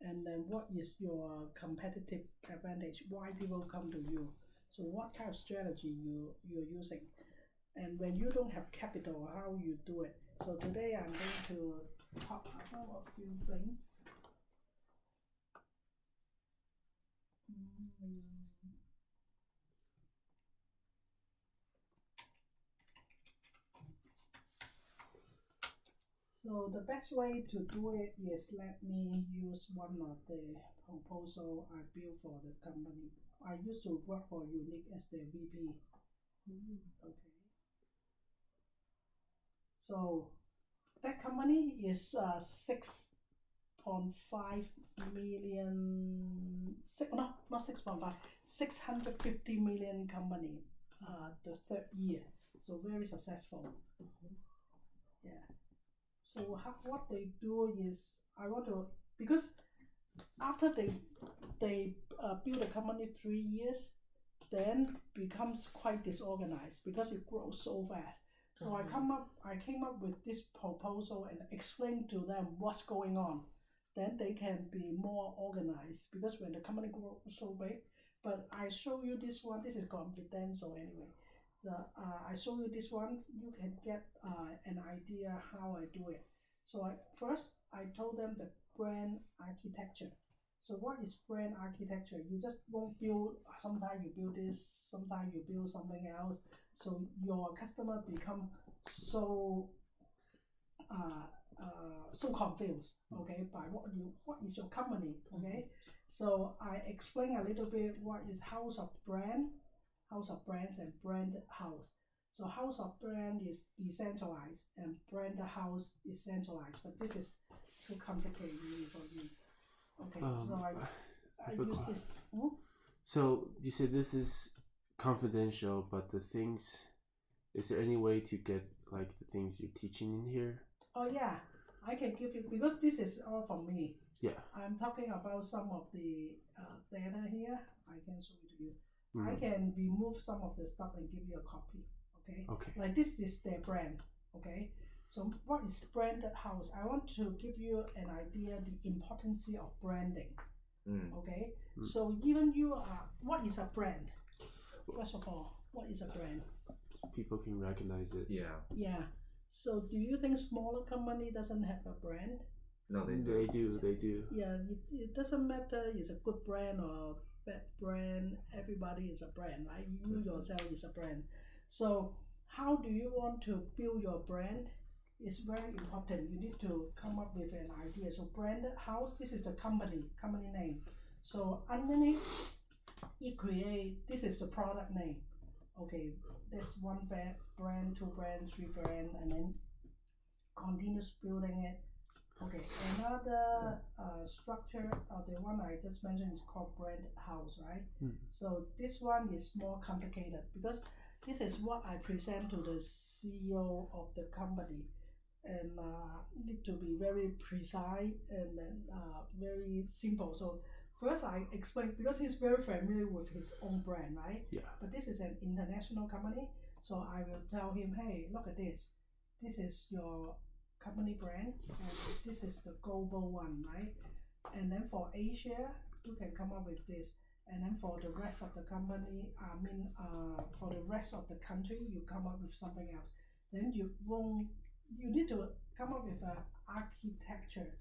and then what is your competitive advantage, why people come to you. So what kind of strategy you're using, and when you don't have capital, how you do it. So today I'm going to talk about a few things. So the best way to do it is, let me use one of the proposal I built for the company. I used to work for Unique as the VP. Okay. So that company is 6.5 million, not 6.5, 650 million company, the third year. So very successful. Yeah. So what they do is, because after they build a company 3 years, then becomes quite disorganized because it grows so fast. So I came up with this proposal and explained to them what's going on. Then they can be more organized because when the company grows so big. But I show you this one. This is confidential anyway. So I show you this one. You can get an idea how I do it. So first I told them the brand architecture. So what is brand architecture? You just won't build, sometimes you build this, sometimes you build something else. So your customer become so so confused, okay, by what is your company, okay? So I explain a little bit what is house of brands and brand house. So house of brand is decentralized and brand house is centralized, but this is too complicated for me. Okay, so I use this. So you said this is confidential, but the things, is there any way to get like the things you're teaching in here? Oh yeah, I can give you, because this is all from me. Yeah. I'm talking about some of the data here. I can show it to you. I can remove some of the stuff and give you a copy. Okay. Okay. Like this is their brand. Okay. So what is branded house? I want to give you an idea the importance of branding. Okay. So even you are, what is a brand? First of all, what is a brand? People can recognize it. Yeah. Yeah. So do you think smaller company doesn't have a brand? No, they do. They do. Yeah, it doesn't matter it's a good brand or bad brand. Everybody is a brand, right? You yourself is a brand. So how do you want to build your brand? It's very important. You need to come up with an idea. So branded house, this is the company name. So underneath, this is the product name. Okay, there's one brand, two brand, three brand, and then continuous building it. Okay, another structure, the one I just mentioned is called brand house, right? So this one is more complicated because this is what I present to the CEO of the company, and need to be very precise and then very simple. So first I explain, because he's very familiar with his own brand, right? Yeah. But this is an international company, so I will tell him, hey, look at this. This is your company brand, and this is the global one, right? And then for Asia, you can come up with this. And then for the rest of the company, for the rest of the country, you come up with something else. Then you need to come up with an architecture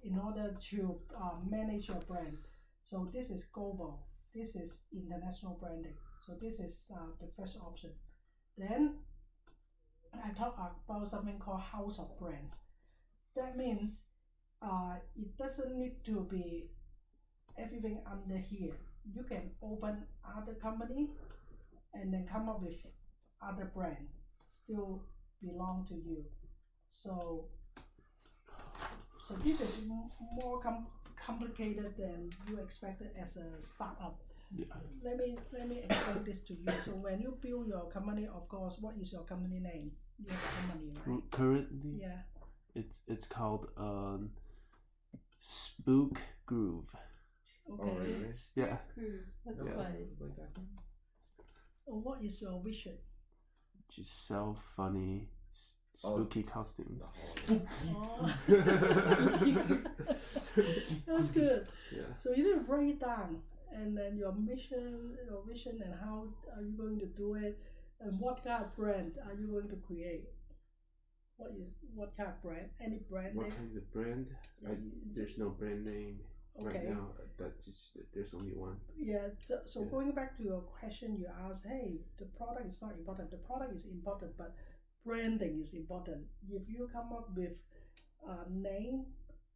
in order to manage your brand. So this is global, this is international branding. So this is the first option. Then I talk about something called house of brands. That means it doesn't need to be everything under here. You can open other company and then come up with other brand, still belong to you. So this is more complicated than you expected as a startup. Yeah. Let me explain this to you. So when you build your company, of course, what is your company name? You have a company, right? Currently, Yeah. It's called Spook Groove. Okay. Oh, really? Yeah. That's Yeah. funny. What is your vision? Just sell funny, spooky costumes. Oh. That's good. Yeah. So you need to write it down, and then your mission, your vision, and how are you going to do it, and what kind of brand are you going to create? What kind of brand? Any brand What name? kind of brand? There's no brand name right now. There's only one. Yeah. So Yeah. going back to your question, you asked, hey, the product is not important. The product is important, but branding is important. If you come up with a name,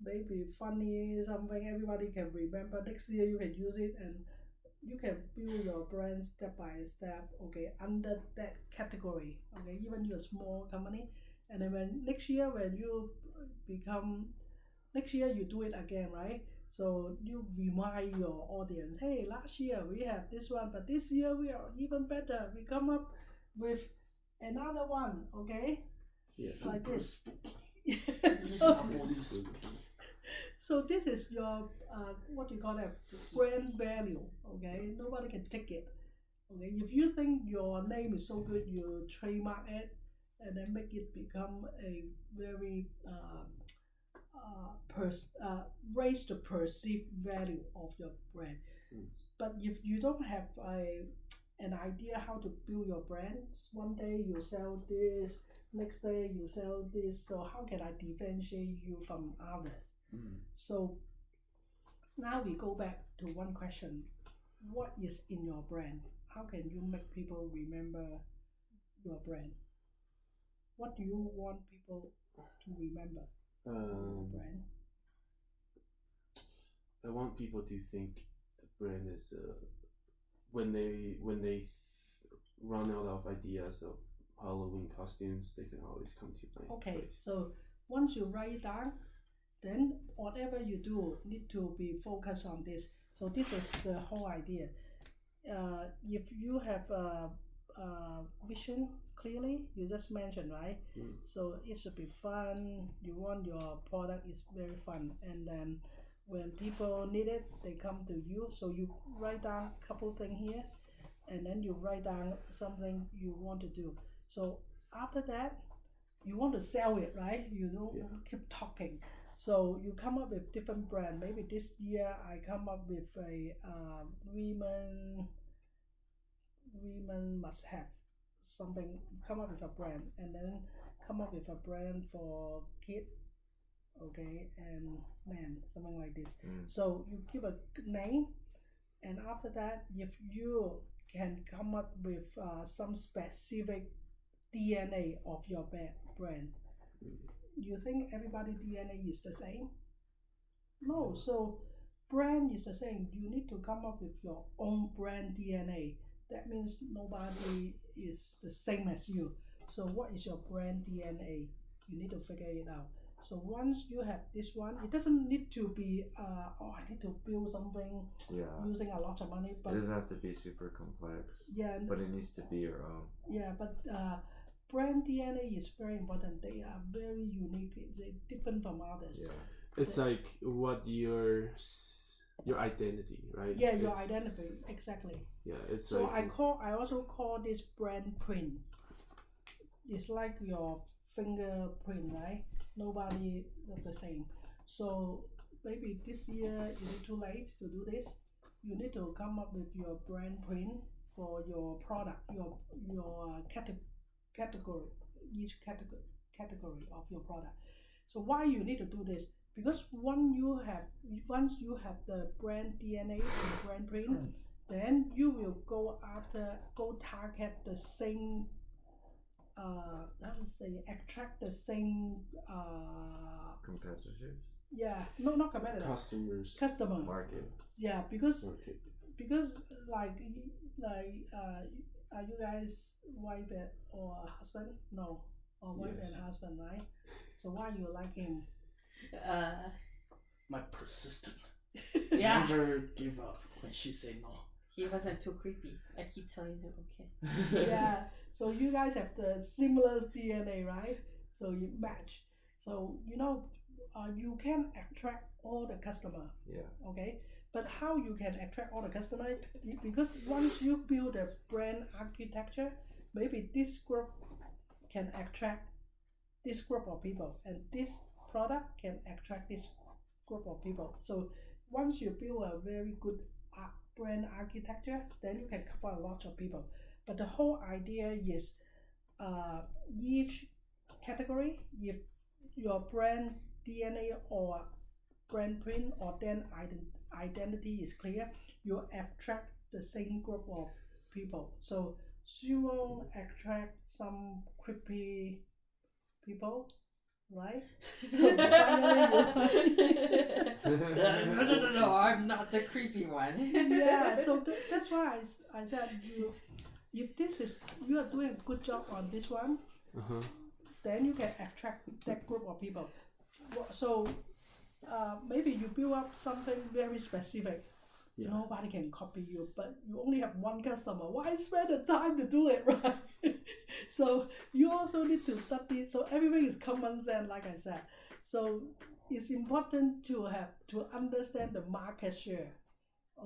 maybe funny, something everybody can remember, next year you can use it, and you can build your brand step by step, okay, under that category, okay, even you're a small company. And then next year you do it again, right? So you remind your audience, hey, last year we have this one, but this year we are even better. We come up with another one, okay? Yeah. Like this. Spooky. So this is your what do you call that, brand value, okay? Nobody can take it. Okay, if you think your name is so good, you trademark it and then make it become a very raise the perceived value of your brand. But if you don't have an idea how to build your brand, one day you sell this, next day you sell this, so how can I differentiate you from others? So now we go back to one question. What is in your brand? How can you make people remember your brand? What do you want people to remember your brand? I want people to think the brand is when they run out of ideas of Halloween costumes, they can always come to my place. So once you write down, then whatever you do need to be focused on this. So this is the whole idea. If you have a vision clearly, you just mentioned, right? So it should be fun. You want your product is very fun, and then when people need it, they come to you. So you write down a couple things here, and then you write down something you want to do. So after that, you want to sell it, right? You don't keep talking. So you come up with different brand. Maybe this year I come up with a women must have something. Come up with a brand, and then come up with a brand for kid, okay, and man, something like this. So you give a name, and after that, if you can come up with some specific DNA of your brand, you think everybody DNA is the same? No. So brand is the same. You need to come up with your own brand DNA. That means nobody is the same as you. So what is your brand DNA? You need to figure it out. So once you have this one, it doesn't need to be I need to build something using a lot of money. But it doesn't have to be super complex. Yeah. But it needs to be your own. Yeah, but brand DNA is very important. They are very unique. They're different from others. Yeah. It's like what your identity, right? Yeah, your identity, exactly. Yeah, it's so like I also call this brand print. It's like your fingerprint, right? Nobody look the same. So maybe this year it's too late to do this. You need to come up with your brand print for your product, your category, each category of your product. So why you need to do this? Because once you have the brand DNA and brand print, then you will go target the same attract the same competitors. Yeah, no, not competitors. Customer Market. Yeah, because like are you guys wife or husband? No, or wife and husband, right? So why you like him? My persistent. Yeah. Never give up when she say no. He wasn't too creepy. I keep telling him okay. Yeah. So you guys have the similar DNA, right? So you match. So you can attract all the customer. Yeah. Okay. But how you can attract all the customer? Because once you build a brand architecture, maybe this group can attract this group of people, and this product can attract this group of people. So once you build a very good brand architecture, then you can cover a lot of people. But the whole idea is each category, if your brand DNA or brand print or then identity is clear, you attract the same group of people. So you won't attract some creepy people, right? So no, I'm not the creepy one. Yeah, so that's why I said if you are doing a good job on this one, then you can attract that group of people. So maybe you build up something very specific. Yeah. Nobody can copy you, but you only have one customer. Why spend the time to do it, right? So you also need to study. So everything is common sense, like I said. So it's important to understand the market share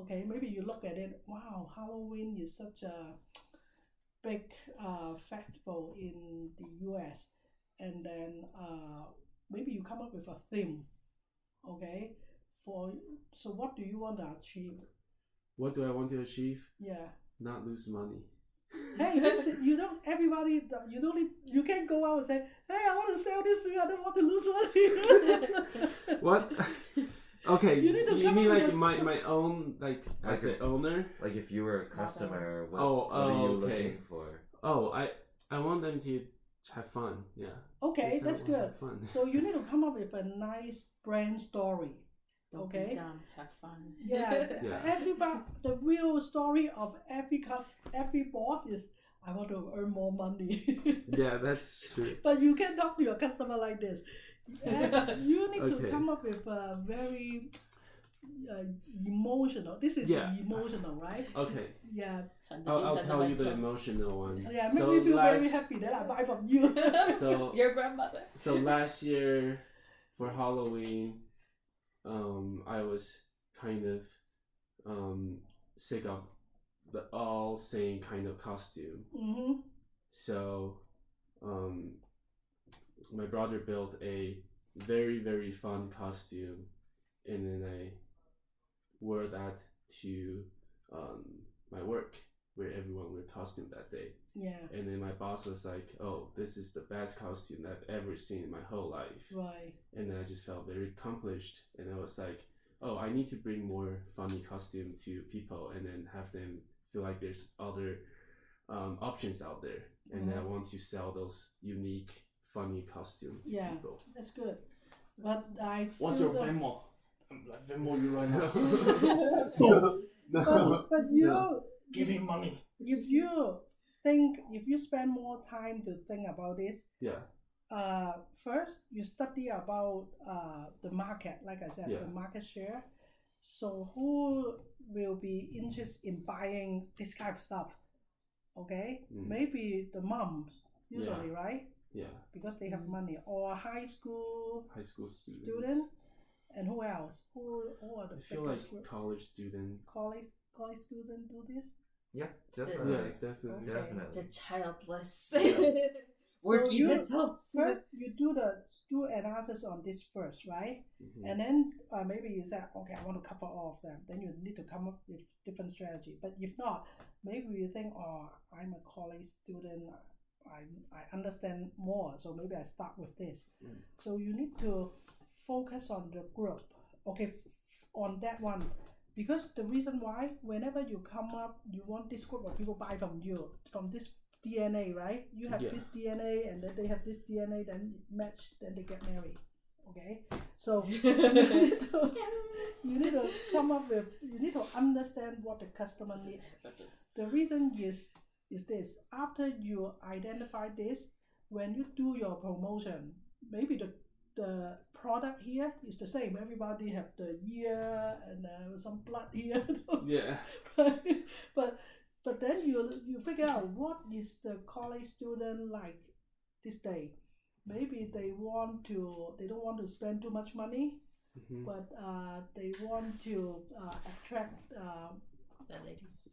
Okay, maybe you look at it. Wow, Halloween is such a big festival in the U.S. And then maybe you come up with a theme. Okay, so what do you want to achieve? What do I want to achieve? Yeah. Not lose money. Hey, you don't. Everybody, you don't. You can't go out and say, "Hey, I want to sell this thing. I don't want to lose money." What? Okay, You need to you come mean up like with my own, like as an owner? Like if you were a customer, what Oh, are you okay. looking for? Oh, I want them to have fun. Yeah. Okay, Just that's have good. fun. So you need to come up with a nice brand story. Don't Okay. be dumb, have fun. Yeah, Yeah. everybody. The real story of every boss is, I want to earn more money. Yeah, that's true. But you can't talk to your customer like this. You need to Okay. come up with a very emotional. This is Yeah. emotional, right? Okay, Yeah. I'll tell you the emotional one. Yeah, make So me feel very last- happy that I buy from you. So Your grandmother. so last year for Halloween, I was kind of sick of the all same kind of costume. Mm-hmm. So my brother built a very fun costume, and then I wore that to my work where everyone wore costume that day. Yeah. And then my boss was like, "Oh, this is the best costume I've ever seen in my whole life." Right. And then I just felt very accomplished, and I was like, "Oh, I need to bring more funny costume to people, and then have them feel like there's other options out there, and then I want to sell those unique, funny costume to Yeah. people." That's good. But I still What's your don't- Venmo? I'm like Venmo you right now. But you No. know, Give him money. if you spend more time to think about this, Yeah, first you study about the market, like I said, Yeah. the market share. So who will be interested in buying this kind of stuff? Okay, maybe the moms usually, right? yeah. Because they have money, or high school High school students. student, and who else? Who are the I feel biggest like group? college student. College student do this? Yeah, definitely. Yeah, definitely. Okay. Definitely. The childless. Yeah. Working you adults. first you do analysis on this first, right? Mhm. And then maybe you say, okay, I want to cover all of them. Then you need to come up with different strategy. But if not, maybe you think, oh, I'm a college student. I understand more, so maybe I start with this. So you need to focus on the group. Okay, on that one. Because the reason why, whenever you come up, you want this group of people buy from you, from this DNA, right? You have Yeah. this DNA, and then they have this DNA, then match, then they get married. Okay, so you need to come up with, you need to understand what the customer needs. The reason is this: after you identify this, when you do your promotion, maybe the product here is the same. Everybody have the ear and some blood here. Yeah. Right? But then you figure out what is the college student like this day. Maybe they don't want to spend too much money, Mhm. but they want to attract The ladies.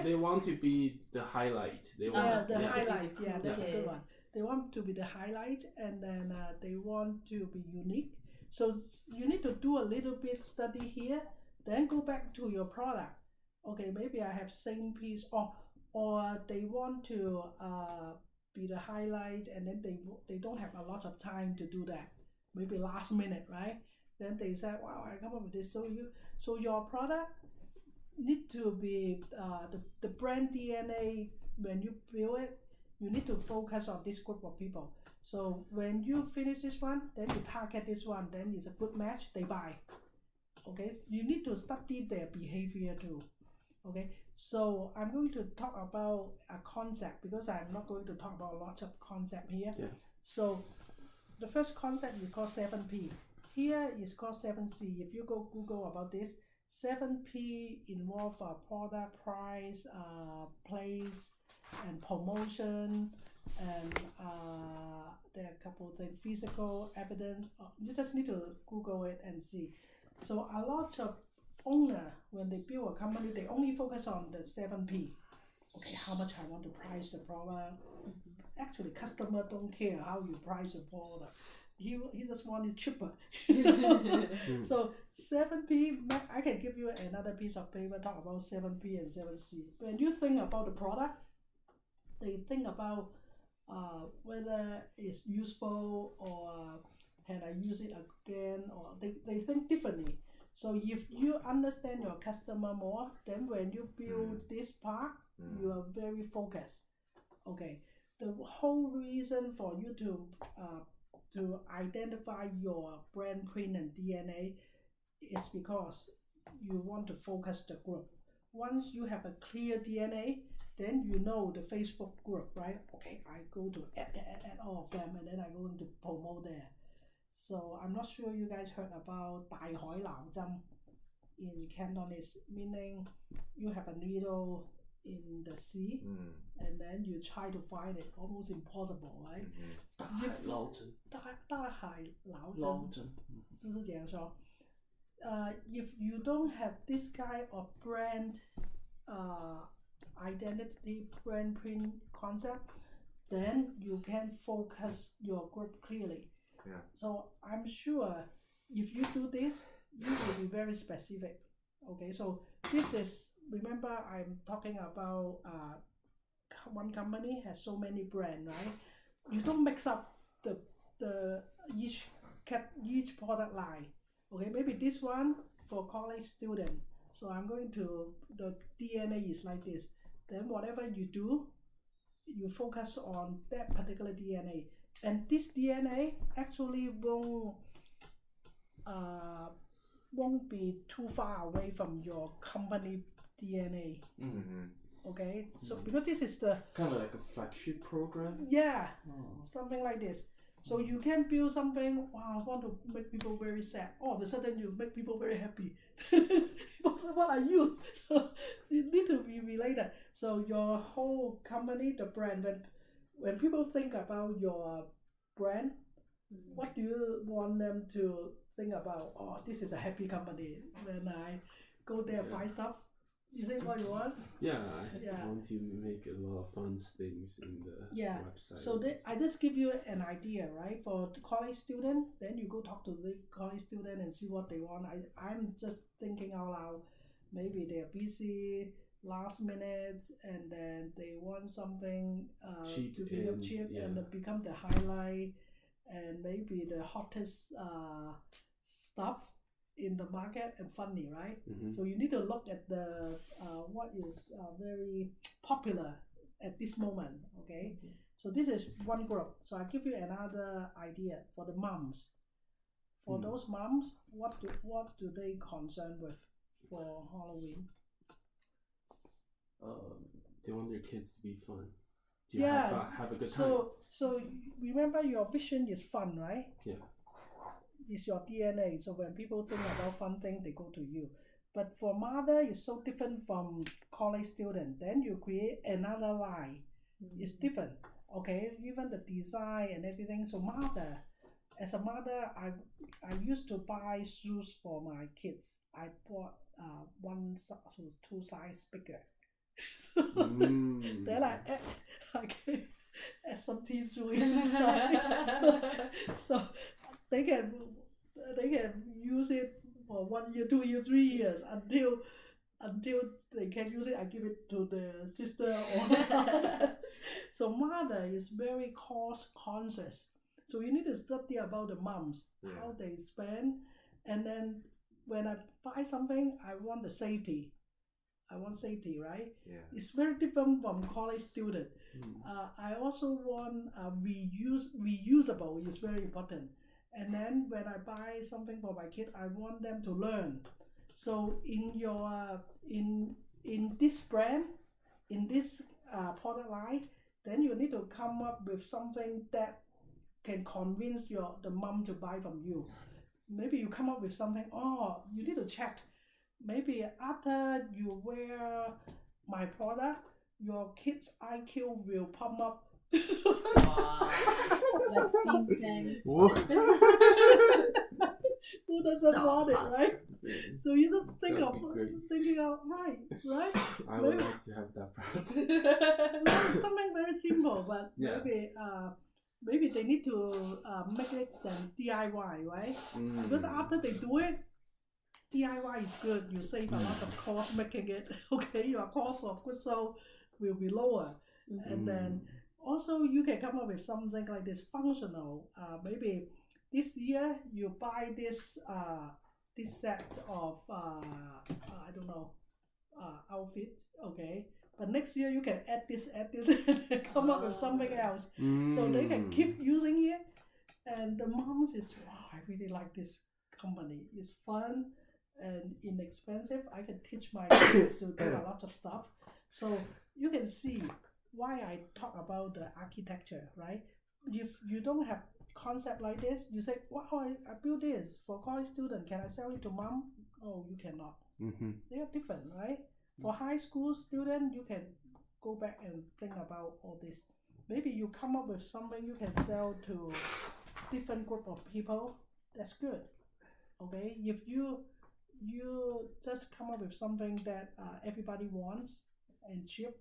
They want to be the highlight. They want the yeah. highlights. Yeah, that's a Okay. good one. They want to be the highlights, and then they want to be unique. So you need to do a little bit study here, then go back to your product. Okay, maybe I have same piece, or they want to be the highlight, and then they don't have a lot of time to do that. Maybe last minute, right? Then they say, "Wow, I come up with this." So your product need to be the brand DNA. When you build it, you need to focus on this group of people. So when you finish this one, then you target this one, then it's a good match, they buy. Okay, you need to study their behavior too. Okay, so I'm going to talk about a concept, because I'm not going to talk about a lot of concept here. Yeah. So the first concept is called 7P. Here is called 7C. If you go Google about this, 7P involve product, price, place, and promotion, and there are a couple of things, physical evidence. You just need to Google it and see. So a lot of owner, when they build a company, they only focus on the 7P. Okay, how much I want to price the product. Actually, customer don't care how you price the product. He just want it cheaper. So 7P, I can give you another piece of paper talk about 7P and 7C. When you think about the product, they think about whether it's useful or can I use it again, or they think differently. So if you understand your customer more, then when you build this part, you are very focused. Okay, the whole reason for you to identify your brand print and DNA is because you want to focus the group. Once you have a clear DNA, then you know the Facebook group, right? Okay, I go to add all of them, and then I go into promote there. So I'm not sure you guys heard about 大海撈針 in Cantonese, meaning you have a needle in the sea, and then you try to find it, almost impossible, right? 大海撈針，大海撈針，是不是這樣說？If you don't have this kind of brand identity, brand print concept, then you can focus your group clearly. Yeah. So I'm sure if you do this, you will be very specific. Okay, so this is, remember I'm talking about one company has so many brands, right? You don't mix up the each product line. Okay, maybe this one for college student. So I'm going to, the DNA is like this. Then whatever you do, you focus on that particular DNA. And this DNA actually won't be too far away from your company DNA. Okay, so because this is the kind of like a flagship program. Yeah, something like this. So you can build something. Wow, I want to make people very sad. All of a sudden, you make people very happy. What are you? So you need to be related. So your whole company, the brand, when people think about your brand, what do you want them to think about? Oh, this is a happy company. When I go there buy stuff, is it what you want? Yeah, I want to make a lot of fun things in the website. So I just give you an idea, right? For the college student, then you go talk to the college student and see what they want. I'm just thinking out loud. Maybe they're busy, last minute, and then they want something cheap to become cheap and become the highlight, and maybe the hottest stuff in the market and funny, right? So you need to look at the what is very popular at this moment. Okay, so this is one group. So I give you another idea for the moms. For those moms, what do they concern with for Halloween? They want their kids to be fun. Have a good time. So remember, your vision is fun, right? Yeah. It's your DNA. So when people think about fun thing, they go to you. But for mother, it's so different from college student. Then you create another line. It's different. Okay, even the design and everything. So mother, as a mother, I used to buy shoes for my kids. I bought two size bigger. Then I add some tissue inside. so they can use it for 1 year, 2 years, 3 years until they can use it. I give it to the sister or so mother is very cost conscious. So you need to study about the moms, how they spend, and then when I buy something, I want the safety. I want safety, right? Yeah. It's very different from college student. I also want reusable. Is very important. And then when I buy something for my kid, I want them to learn. So in your in this brand, in this product line, then you need to come up with something that can convince the mom to buy from you. Maybe you come up with something. Oh, you need to check. Maybe after you wear my product, your kid's IQ will pump up. Wow. Like ginseng. doesn't So want it, awesome. right? So you just think That'd of be great. thinking out right? I would like to have that product. Something very simple, but Yeah. maybe they need to make it then DIY, right? Because after they do it, DIY is good. You save a lot of cost making it. Okay, your cost of goods sold will be lower, and then also you can come up with something like this functional. Maybe this year you buy this set of I don't know outfit. Okay, but next year you can add this, and come up with something else, so they can keep using it. And the moms is, wow, I really like this company. It's fun and inexpensive. I can teach my kids to do a lot of stuff. So you can see why I talk about the architecture, right? If you don't have concept like this, you say, wow, I built this for college student. Can I sell it to mom? Oh, you cannot. They are different, right? For high school student, you can go back and think about all this. Maybe you come up with something you can sell to different group of people. That's good. Okay, if you just come up with something that everybody wants and cheap,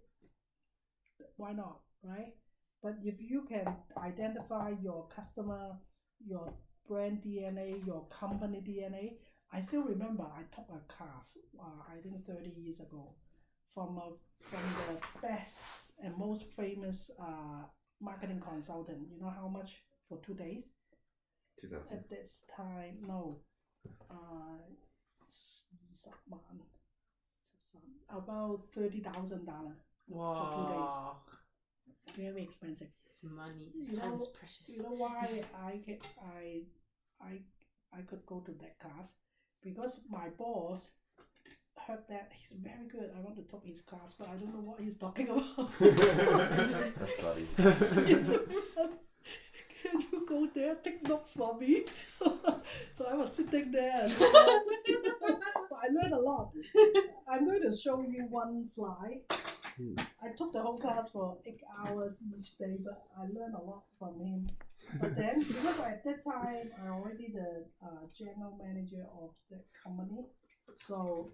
why not, right? But if you can identify your customer, your brand DNA, your company DNA, I still remember I took a class, I think 30 years ago, from the best and most famous marketing consultant. You know how much for 2 days? 2000. At this time, no. About $30,000 for 2 days. Very expensive. It's money. You Time know- is precious. You know why I could go to that class? Because my boss heard that he's very good. I want to talk his class, but I don't know what he's talking about. That's funny. Can you go there, take notes for me? So I was sitting there and I learned a lot. I'm going to show you one slide. I took the whole class for 8 hours each day, but I learned a lot from him. But then, because at that time I already the general manager of the company, so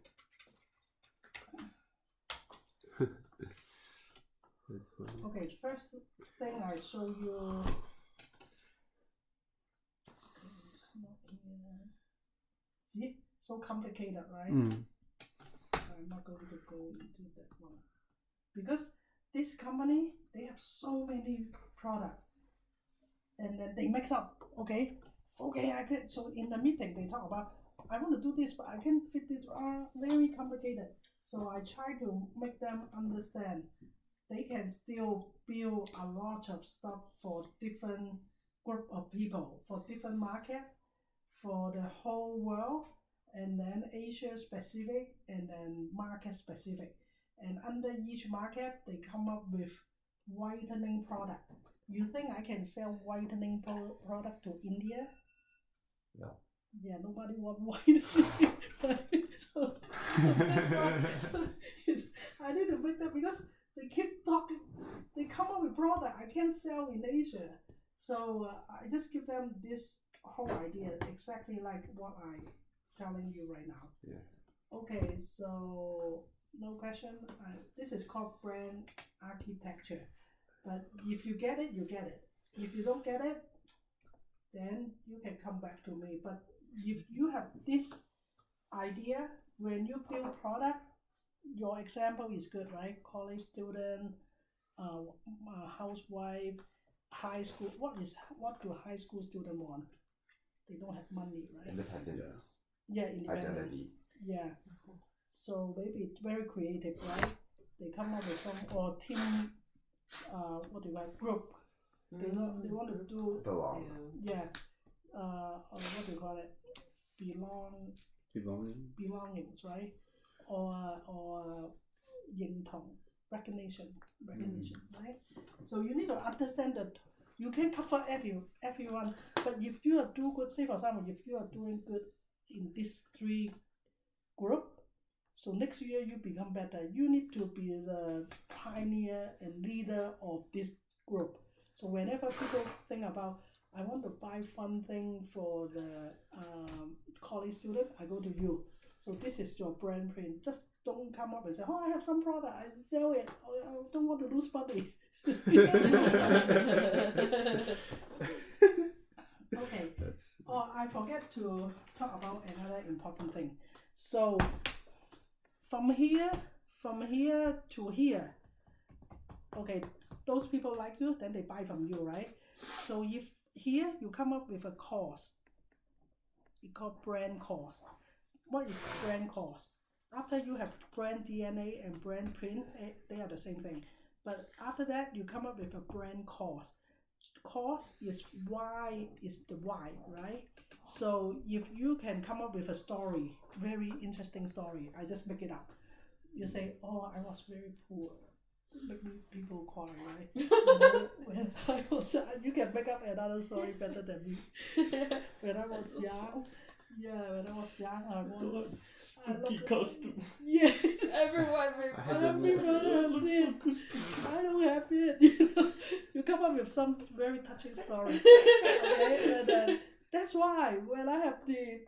That's funny. okay, first thing I show you. It's not here. See, so complicated, right? I'm not going to go into that one because this company, they have so many products, and then they mix up. Okay, I get. So in the meeting they talk about, I want to do this, but I can't fit this. Very complicated. So I try to make them understand they can still build a lot of stuff for different group of people, for different market, for the whole world, and then Asia specific, and then market specific. And under each market, they come up with whitening product. You think I can sell whitening product to India? No. Yeah, nobody want whitening. Right? So that's why I need to make that because they keep talking. They come up with product I can't sell in Asia. So I just give them this whole idea, exactly like what I'm telling you right now. Yeah. Okay, so no question. This is called brand architecture. But if you get it, you get it. If you don't get it, then you can come back to me. But if you have this idea, when you build product, your example is good, right? College student, housewife, high school. What do high school students want? They don't have money, right? Independence. Yeah, independent. Identity. Yeah. So maybe it's very creative, right? They come up with some or team. What do you like? Group. They want to do. Belong. Yeah. What do you call it? Belongings, right? Or 認同 recognition, right? So you need to understand that you can cover everyone, but if you are do good, say for example, if you are doing good in these 3 group, so next year you become better. You need to be the pioneer and leader of this group. So whenever people think about I want to buy fun thing for the college student, I go to you. So this is your brand print. Just don't come up and say, oh, I have some product, I sell it. Oh, I don't want to lose money. Okay. Oh, I forget to talk about another important thing. So from here to here, okay, those people like you, then they buy from you, right? So if here you come up with a cost, it's called brand cost. What is brand cost? After you have brand DNA and brand print, they are the same thing. But after that, you come up with a brand cost. Cost is why is the why, right? So if you can come up with a story, very interesting story, I just make it up. You say, oh, I was very poor. Make people cry, right? when I was, you can make up another story better than me. When I was young, I wanted spooky costume. Yes, Everyone has it. I don't have it. You come up with some very touching story. Okay, and then that's why when I have the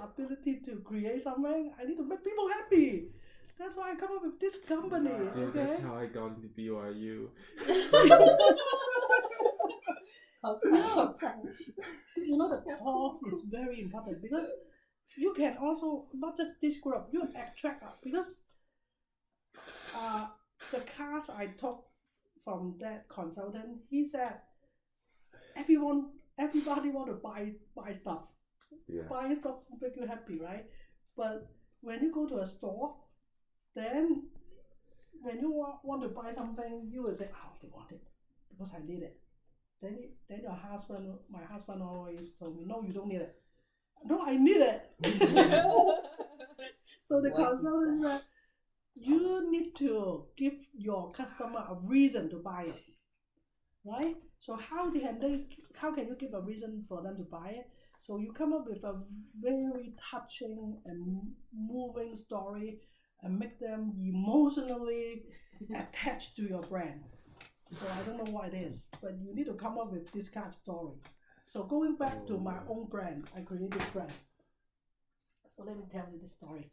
ability to create something, I need to make people happy. That's why I come up with this company. Dude, okay? that's how I got into BYU. You know, the course is very important because you can also, not just this group, you attract, because the cast I took from that consultant, he said everybody want to buy stuff. Yeah. Buy stuff will make you happy, right? But when you go to a store, then when you want to buy something, you will say, oh, I want it because I need it. Then my husband always told me, no, you don't need it. No, I need it. So the consultant said, you need to give your customer a reason to buy it, right? So how can you give a reason for them to buy it? So you come up with a very touching and moving story and make them emotionally attached to your brand. So I don't know what it is, but you need to come up with this kind of story. So going back to my own brand, I created this brand. So let me tell you this story.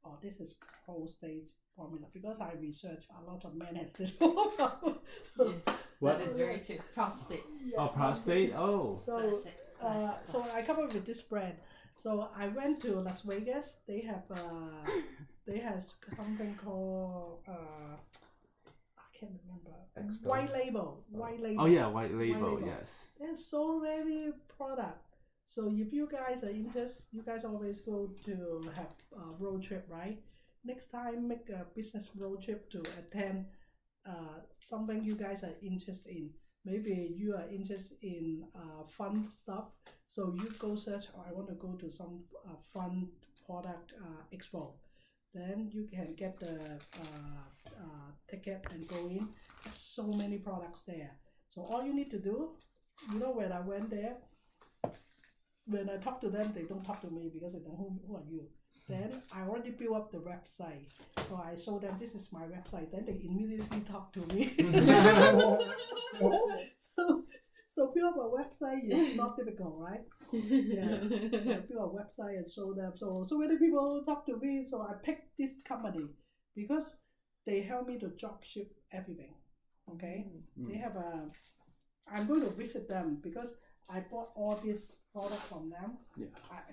Oh, this is prostate formula because I researched a lot of men has this problem. Yes, What? that is very true. Prostate. Yeah, Oh, prostate? Oh. So I come up with this brand. So I went to Las Vegas. They have something called I can't remember. Expo. White label. Oh yeah, white label. Yes. There's so many products. So if you guys are interested, you guys always go to have a road trip, right? Next time, make a business road trip to attend something you guys are interested in. Maybe you are interested in fun stuff, so you go search, I want to go to some fun product expo. Then you can get the ticket and go in. There's so many products there. So all you need to do, when I went there, when I talk to them, they don't talk to me because they don't know who are you. Then I already built up the website. So I show them this is my website. Then they immediately talk to me. So build up a website is not difficult, right? Yeah. So I build a website and show them. So many people talk to me. So I picked this company because they help me to drop ship everything. Okay? They have I'm going to visit them because I bought all this product from them. Yeah.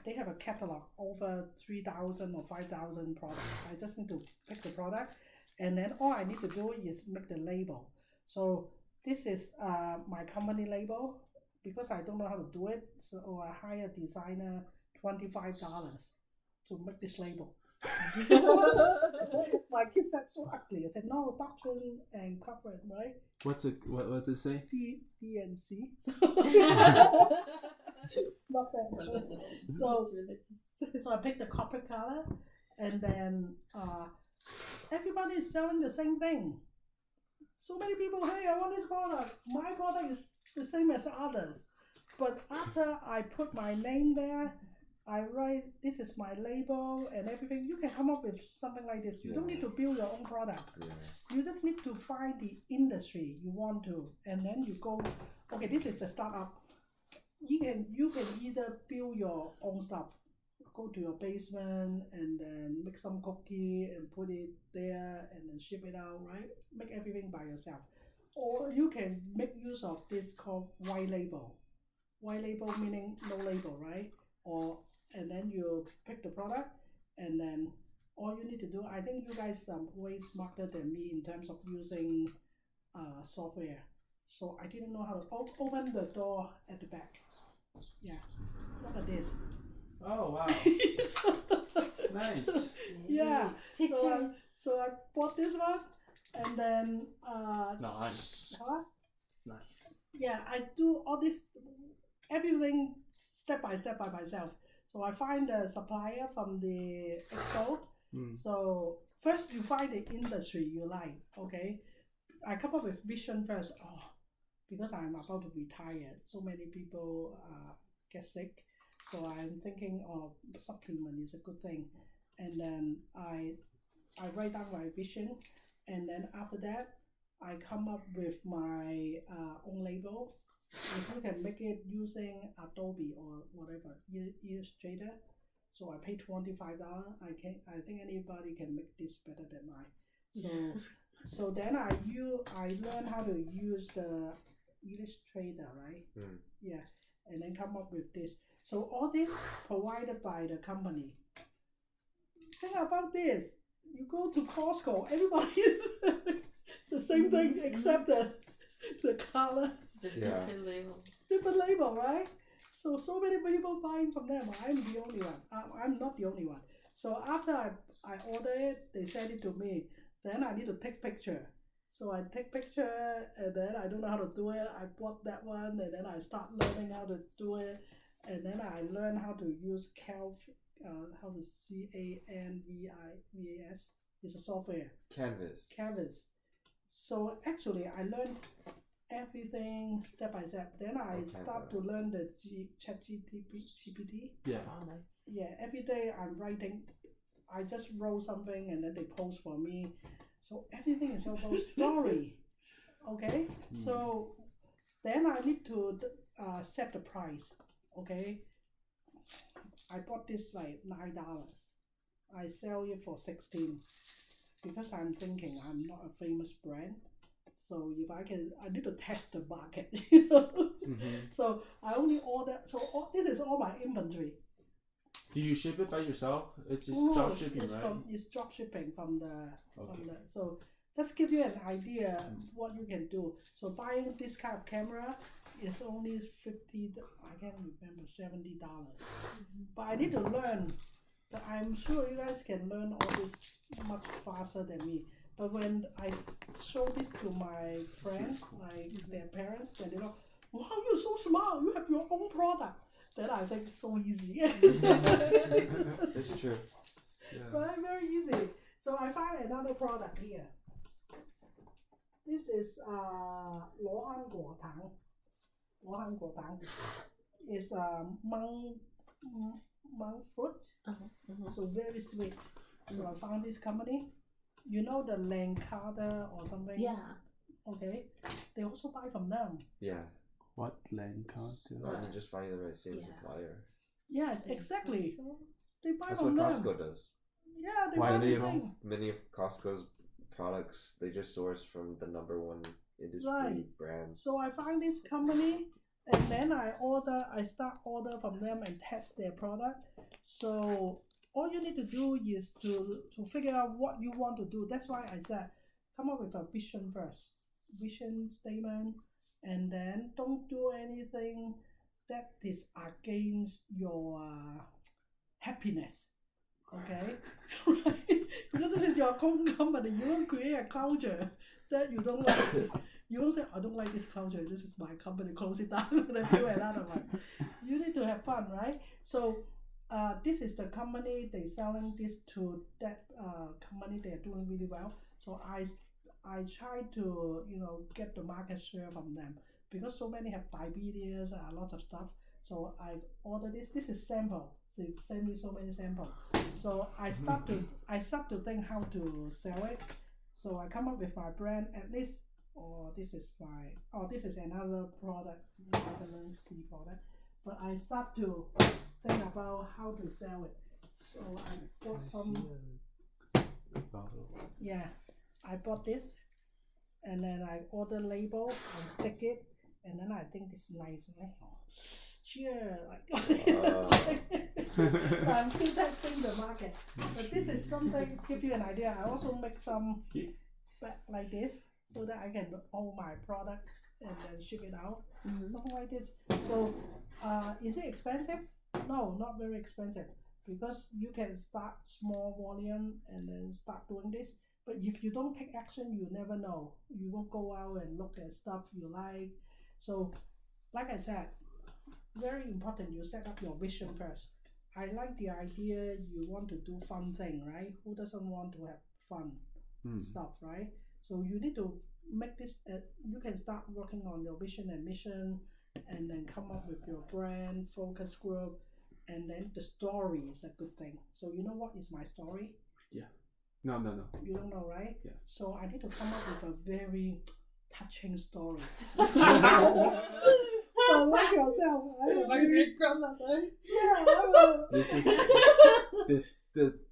They have a catalog over 3,000 or 5,000 products. I just need to pick the product, and then all I need to do is make the label. So this is my company label because I don't know how to do it. So I hire a designer $25 to make this label. My kids said so ugly. I said no, doctrine and corporate, right? What does it say? DNC. It's not bad. So I picked the corporate color, and then everybody is selling the same thing. So many people, hey, I want this product. My product is the same as others. But after I put my name there, I write this is my label and everything. You can come up with something like this. You don't need to build your own product. Yeah. You just need to find the industry you want to, and then you go. Okay, this is the startup. You can either build your own stuff. Go to your basement and then make some cookie and put it there and then ship it out, right? Make everything by yourself. Or you can make use of this called white label. White label meaning no label, right? Or and then you pick the product and then all you need to do, I think you guys are way smarter than me in terms of using software. So I didn't know how to open the door at the back. Yeah, look at this. Oh wow. Nice. Yeah. Pictures. So I bought this one and then Nice. huh? Nice. Yeah, I do all this everything step by step by myself. So I find the supplier from the expo. So first you find the industry you like, okay? I come up with vision first. Oh, because I'm about to retire, so many people get sick. So I'm thinking of supplement is a good thing. And then I write down my vision, and then after that I come up with my own label. If you can make it using Adobe or whatever Illustrator, so I pay $25. I think anybody can make this better than mine. So then I learn how to use the Illustrator, right? Yeah, and then come up with this. So all this provided by the company. Think about this. You go to Costco, everybody is the same thing except the color. The Yeah. different label. Different label, right? So many people buying from them. I'm the only one. I'm not the only one. So after I order it, they send it to me. Then I need to take picture. So I take picture and then I don't know how to do it. I bought that one and then I start learning how to do it. And then I learn how to use how to CANVAS. It's a software. Canvas. So actually I learned everything step by step. Then I start to learn the ChatGPT. Yeah. Oh, nice. Yeah, every day I'm writing. I just wrote something and then they post for me. So everything is about story. Okay? So then I need to set the price. Okay? I bought this like $9. I sell it for 16 because I'm thinking I'm not a famous brand. So if I need to test the market, you know. So I only order. So this is all my inventory. Do you ship it by yourself? It's just No, drop shipping, it's right? It's drop shipping from the Okay. so just give you an idea what you can do. So buying this kind of camera is only $50. I can't remember $70. But I need to learn. But I'm sure you guys can learn all this much faster than me. But when I show this to my friends, like their parents, then they go, "Wow, you're so smart! You have your own product." Then I think it's so easy. It's true. Yeah. Right, very easy. So I find another product here. This is 羅漢果糖. 羅漢果糖 is monk fruit, so very sweet. So I found this company. You know the Lancaster or something? Yeah. Okay. They also buy from them. Yeah. What land card? You just find the same supplier. Yeah, exactly. They buy That's from what them. Costco does. Yeah, they Why buy do the you same. Many of Costco's products they just source from the #1 industry Right. brands. So I find this company and then I start order from them and test their product. So all you need to do is to figure out what you want to do. That's why I said come up with a vision first. Vision statement, and then don't do anything that is against your happiness. Okay? Right? Because this is your own company. You don't create a culture that you don't like. You don't say, I don't like this culture, this is my company, close it down, and then do another one. You need to have fun, right? So this is the company, they're selling this to that company, they're doing really well. So I try to, get the market share from them. Because so many have diabetes, lots of stuff. So I order this. This is sample. So it send me so many samples. So I start to think how to sell it. So I come up with my brand at least. This is another product, vitamin C product. But I start to think about how to sell it. So I bought some. Yeah, I bought this, and then I order label and stick it, and then I think it's nice, right? Cheer, I'm still testing the market, but this is something give you an idea. I also make some bag like this so that I can hold my product and then ship it out, something like this. So, is it expensive? No, not very expensive, because you can start small volume and then start doing this. But if you don't take action, you never know. You won't go out and look at stuff you like. So, like I said, very important you set up your vision first. I like the idea you want to do fun thing, right? Who doesn't want to have fun stuff, right? So you need to make this, you can start working on your vision and mission, and then come up with your brand, focus group, and then the story is a good thing. So you know what is my story? Yeah. No. You don't know, right? Yeah. So I need to come up with a very touching story. So like yourself, My great grandmother. Yeah.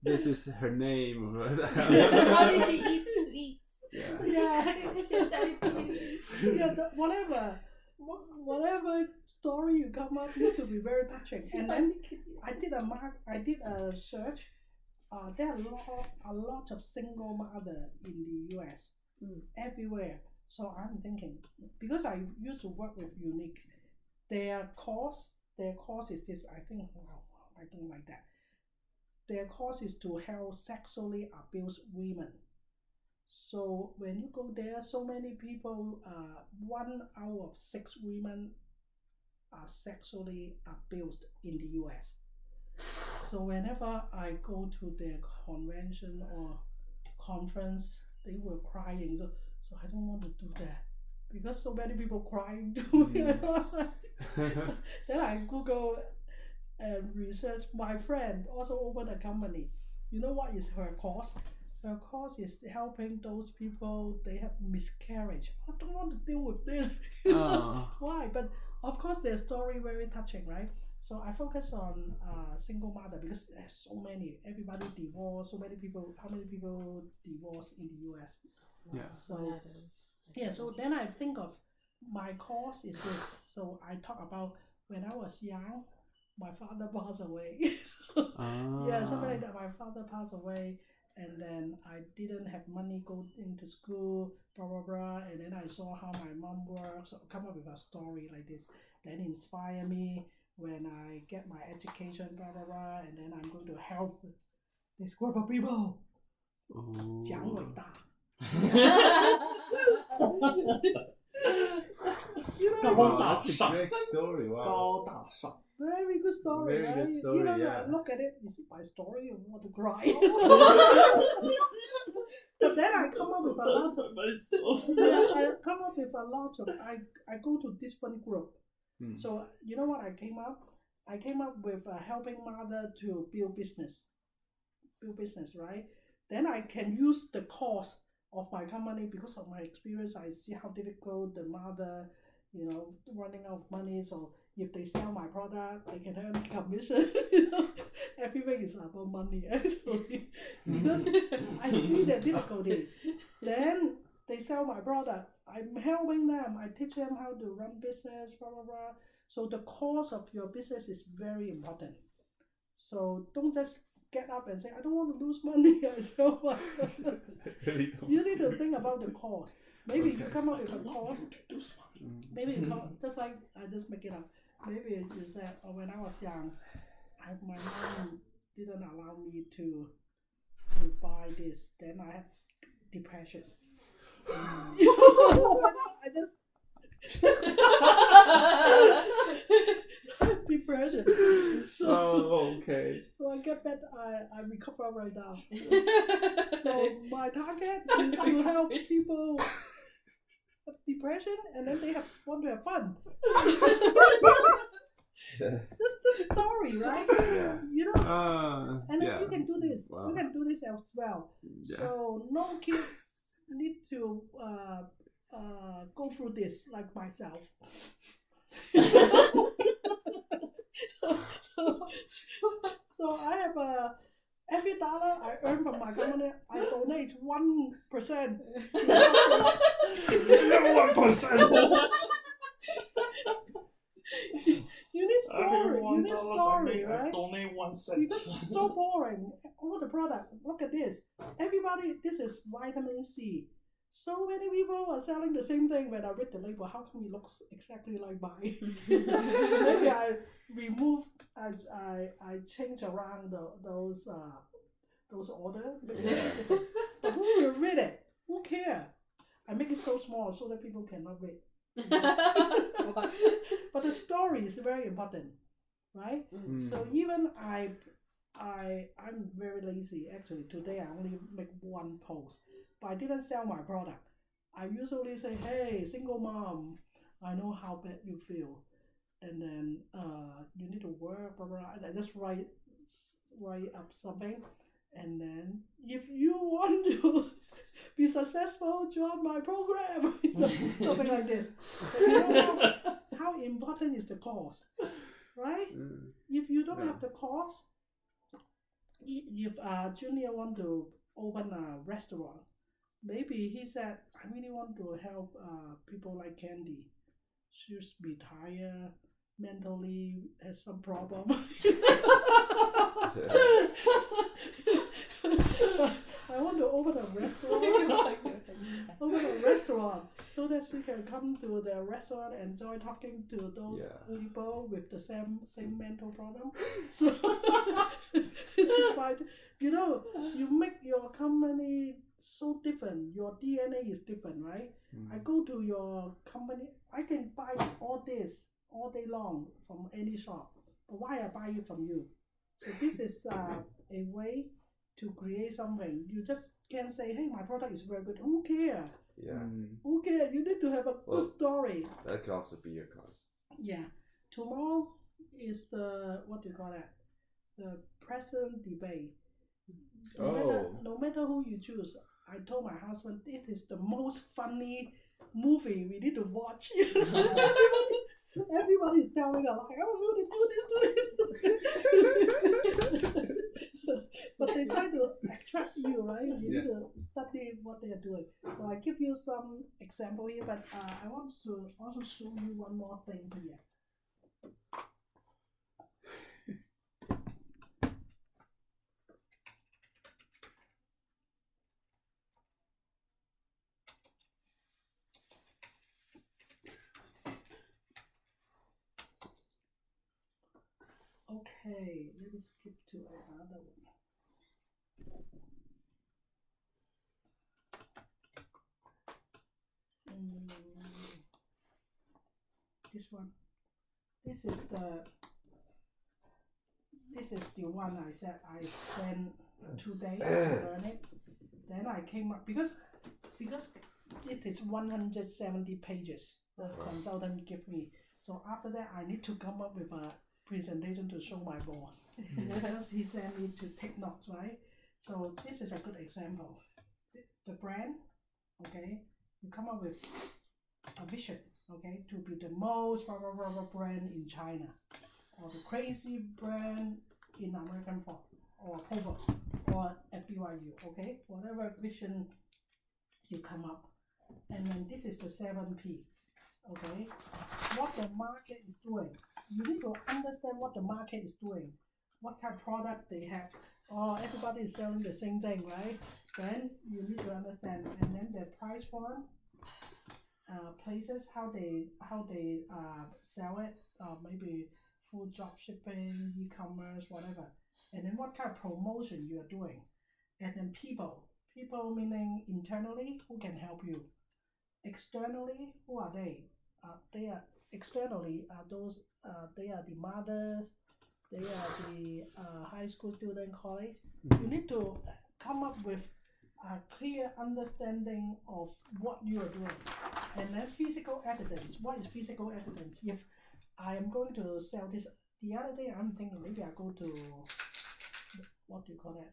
This is her name. How did he eat sweets? Yeah. Whatever story you come up with to be very touching. And then I did a search. There are a lot of single mother in the US, everywhere. So I'm thinking, because I used to work with Unique, their course is this. I think, I don't like that. Their course is to help sexually abused women. So when you go there, so many people, 1 out of 6 women are sexually abused in the US. So whenever I go to their convention or conference, they were crying. So I don't want to do that, because so many people crying too. Then I Google and research. My friend also opened a company. You know what is her course? Her course is helping those people, they have miscarriage. I don't want to deal with this. Why? But of course their story very touching, right? So I focus on single mother, because there's so many. Everybody divorced. So many people. How many people divorced in the US? Yeah. So yeah. So then I think of my course is this. So I talk about when I was young, my father passed away. Yeah, something like that. My father passed away, and then I didn't have money go into school, blah blah blah. And then I saw how my mom works. So come up with a story like this. Then inspire me when I get my education, blah blah blah. And then I'm going to help this group of people. 讲伟大。Wow, that's a great story. Wow. 高大上。 Very good story, Very right? good story, Even yeah. I look at it, is it my story or want to cry? But then I come up with a lot of I come up with a lot of I go to different group. So you know what I came up? I came up with helping mother to build business, right? Then I can use the cost of my company, because of my experience. I see how difficult the mother, running out of money. So if they sell my product, they can earn commission. Everything is about money actually, because I see the difficulty. Then they sell my product. I'm helping them. I teach them how to run business, blah blah blah. So the cost of your business is very important. So don't just get up and say, I don't want to lose money. So you need to think about the cost. Maybe you come up with a cost. Maybe you come, just like I just make it up. Maybe you said, when I was young, my mom didn't allow me to buy this. Then I had depression. I just depression. So, okay. So I get better. I recover right now. So my target is to help people have depression, and then they want to have fun. That's the story, right? Yeah. You know, and then yeah. you can do this. Wow. You can do this as well. Yeah. So no kids need to go through this like myself. so I have every dollar I earn from my company, I donate 1%. 1%. You need story. You need story, right? Donate 1 cent. Because it's so boring. All the product. Look at this. Everybody, this is vitamin C. So many people are selling the same thing. When I read the label, how come it looks exactly like mine? Maybe I remove, I change around those order. Yeah. But who will read it? Who care? I make it so small so that people cannot read. But the story is very important, right? So even I'm very lazy actually. Today I only make one post, but I didn't sell my product. I usually say, hey, single mom, I know how bad you feel, and then you need to work, blah, blah, blah. I just write up something, and then if you want to be successful, join my program. Something like this. But you know how important is the cause, right? If you don't have the cause, if Junior want to open a restaurant, maybe he said, I really want to help people like Candy. She's retired, mentally has some problem. I want to open a restaurant so that she can come to the restaurant and enjoy talking to those people with the same mental problem. So this is why, you make your company so different. Your DNA is different, right? I go to your company, I can buy all this all day long from any shop. But why I buy it from you? So this is a way to create something. You just can't say, hey, my product is very good. Who cares? Yeah. Who cares? You need to have a good story. That could also be your cause. Yeah. Tomorrow is the, what do you call that? The president debate. No matter who you choose, I told my husband, it is the most funny movie we need to watch. Everybody is telling us, like, I'm going to do this. But they try to attract you, right? You need to study what they are doing. So I give you some example here, but I want to also show you one more thing here. Okay, let me skip to another one. This one. This is the one I said I spent 2 days to learn it. Then I came up because it is 170 pages the consultant give me. So after that I need to come up with a presentation to show my boss because he sent me to take notes, right? So this is a good example. The brand, okay, you come up with a vision, okay, to be the most blah, blah, blah, blah brand in China, or the crazy brand in American Pop, or Hoover, or at BYU, okay, whatever vision you come up. And then this is the 7P, okay, what the market is doing. You need to understand what the market is doing, what kind of product they have. Oh, everybody is selling the same thing, right? Then you need to understand, and then the price one, places how they sell it, maybe full drop shipping, e-commerce, whatever. And then what kind of promotion you are doing, and then people meaning internally, who can help you. Externally, who are they? They are externally those. They are the mothers. They are the high school student, college. You need to come up with a clear understanding of what you are doing, and then physical evidence. What is physical evidence? If I am going to sell this. The other day I'm thinking maybe I go to, what do you call that?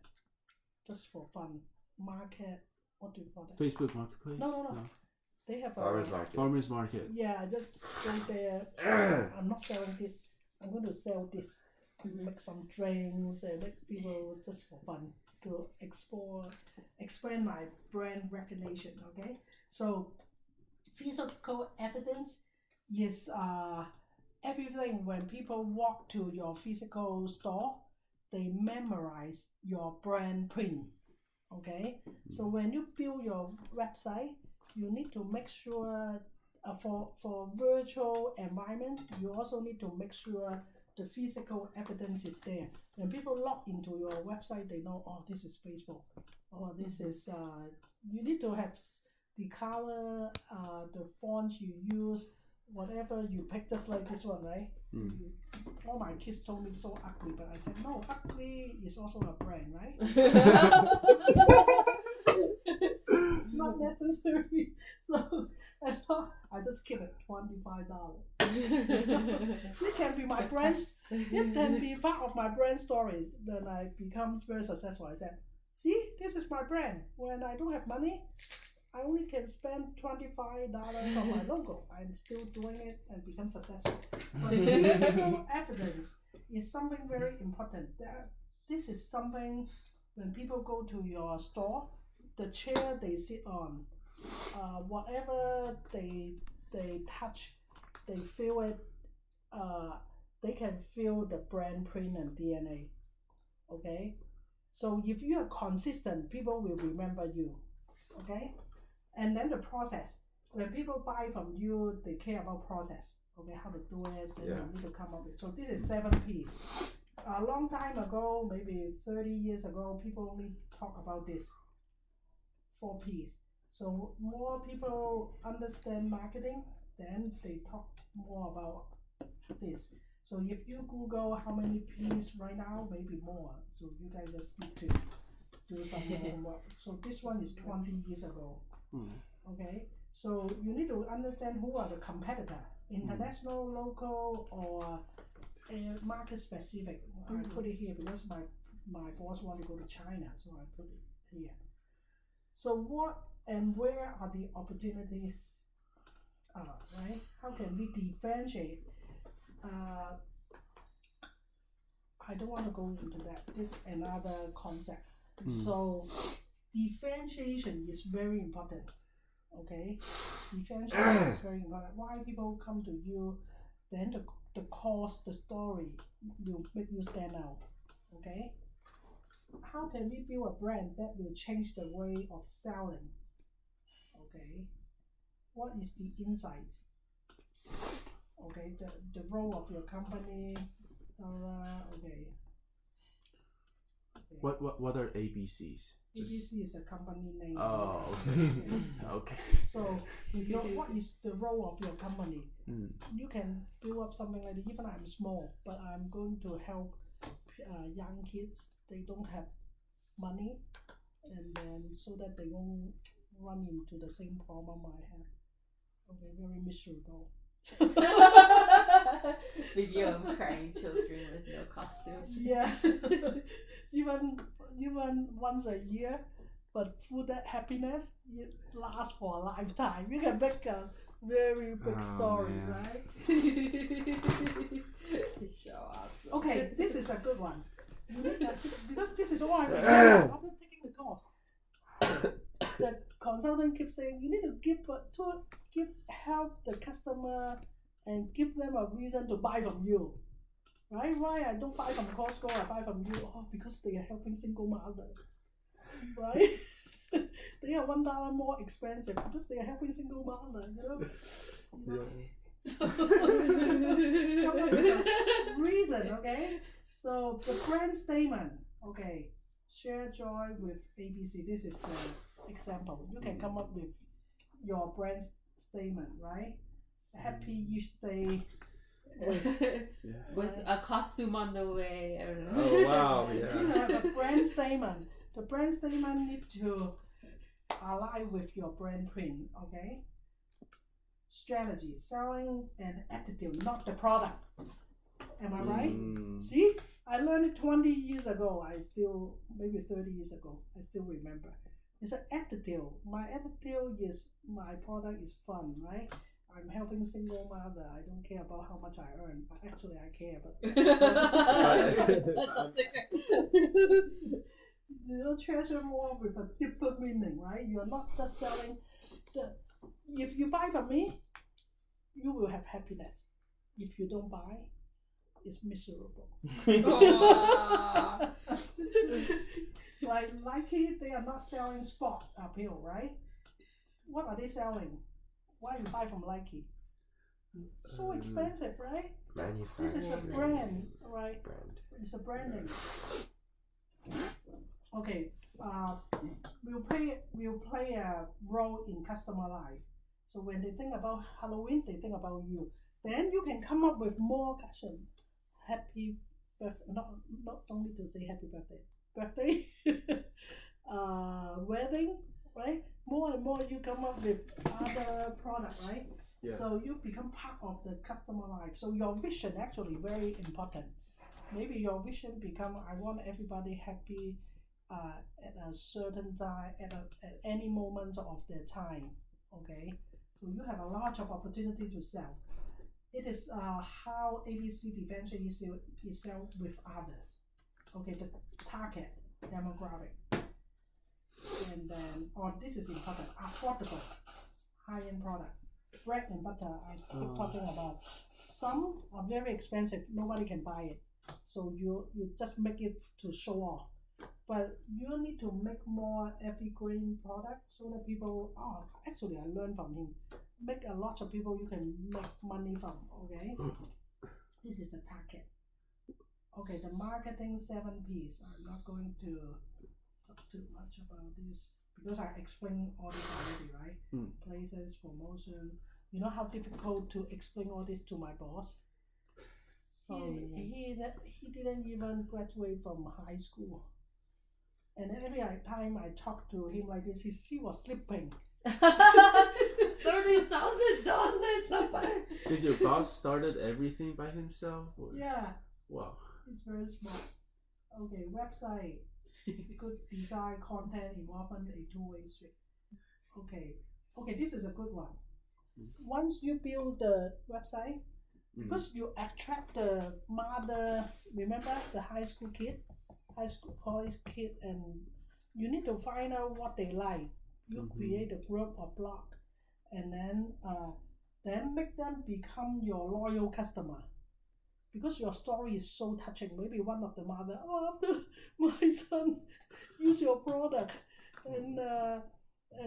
Just for fun. Market, what do you call that? Facebook Marketplace? No. They have a Farmers market. Farmers Market. Yeah, I just go there. I'm not selling this. I'm going to sell this. Make some drinks and make people just for fun to expand my brand recognition. Okay, so physical evidence is everything. When people walk to your physical store, they memorize your brand print. Okay, so when you build your website, you need to make sure for virtual environment, you also need to make sure the physical evidence is there. When people log into your website, they know, oh, this is Facebook, or this is you need to have the color, the font you use, whatever you pick, just like this one, right? All my kids told me so ugly, but I said no, ugly is also a brand, right? Not necessary. So I thought I just keep it $25. It can be my brand. It can be part of my brand story. When I becomes very successful, I said, "See, this is my brand. When I don't have money, I only can spend $25 on my logo. I'm still doing it and become successful." But physical evidence is something very important. This is something when people go to your store, the chair they sit on, whatever they touch, they feel it. They can feel the brand print and DNA. Okay, so if you are consistent, people will remember you. Okay, and then the process. When people buy from you, they care about process. Okay, how to do it. Then you need to come up with. So this is 7 P's. A long time ago, maybe 30 years ago, people only talk about this. 4 P's. So more people understand marketing, then they talk more about this. So if you Google how many P's right now, maybe more. So you guys just need to do some homework. So this one is 20 years ago. Okay. So you need to understand who are the competitor, international, local, or market specific. I put it here because my boss want to go to China, so I put it here. So what and where are the opportunities? Right? How can we differentiate? I don't want to go into that. This is another concept. So differentiation is very important. Okay, differentiation is very important. Why people come to you? Then the cost, the story will make you stand out. Okay. How can we build a brand that will change the way of selling? Okay. What is the insight? Okay, the role of your company. Okay. What are ABCs? ABC is a company name. Oh, okay. Okay. So, what is the role of your company? You can build up something like that. Even I'm small, but I'm going to help young kids. They don't have money, and then so that they won't run into the same problem I have. Okay, very miserable. Video of crying children with no costumes. Yeah. even once a year, but through that happiness, it lasts for a lifetime. You can make a very big story, man. right? So awesome. Okay, this is a good one. Because this is all I remember after taking the course. The consultant keeps saying you need to help the customer and give them a reason to buy from you. Right? Why I don't buy from Costco, I buy from you? Oh, because they are helping single mother. Right? They are $1 more expensive because they are helping single mother, reason, okay? So the brand statement, okay. Share joy with ABC. This is the example. You can come up with your brand statement, right? Happy Easter with a costume on the way. I don't know. Oh wow! Yeah. You have a brand statement. The brand statement needs to align with your brand print. Okay. strategy, selling an attitude, not the product. Am I right? See, I learned it 20 years ago. Maybe 30 years ago, I still remember. It's an attitude. My attitude is my product is fun, right? I'm helping single mother. I don't care about how much I earn, but actually I care. But treasure more with a deeper meaning, right? You're not just selling. If you buy from me, you will have happiness. If you don't buy, it's miserable. Like Nike, they are not selling sport apparel, right? What are they selling? Why you buy from Nike? So expensive, right? This is a brand, right? It's a branding. Okay, we'll play a role in customer life. So when they think about Halloween, they think about you. Then you can come up with more questions. Happy birthday, not only to say happy birthday, wedding, right? More and more you come up with other products, right? Yeah. So you become part of the customer life. So your vision actually very important. Maybe your vision become, I want everybody happy at a certain time, at any moment of their time. Okay, so you have a lot of opportunity to sell. It is how ABC differentiates itself with others. Okay, the target demographic, and then this is important. Affordable, high-end product. Bread and butter. I keep talking about. Some are very expensive. Nobody can buy it. So you just make it to show off. But you need to make more evergreen product so that people. Actually, I learned from him. Make a lot of people you can make money from. Okay, this is the target. Okay, the marketing 7 P's. I'm not going to talk too much about this because I explained all this already, right? Places, promotion. You know how difficult to explain all this to my boss? He didn't even graduate from high school. And every time I talk to him like this, he was sleeping. $30,000. Did your boss started everything by himself? Or? Yeah. Wow. It's very smart. Okay, website. Good design, content, involvement, a two-way street. Okay, this is a good one. Once you build the website, because you attract the mother, remember the high school college kid, and you need to find out what they like. You create a group or blog, and then make them become your loyal customer. Because your story is so touching, maybe one of the mother, after my son use your product, and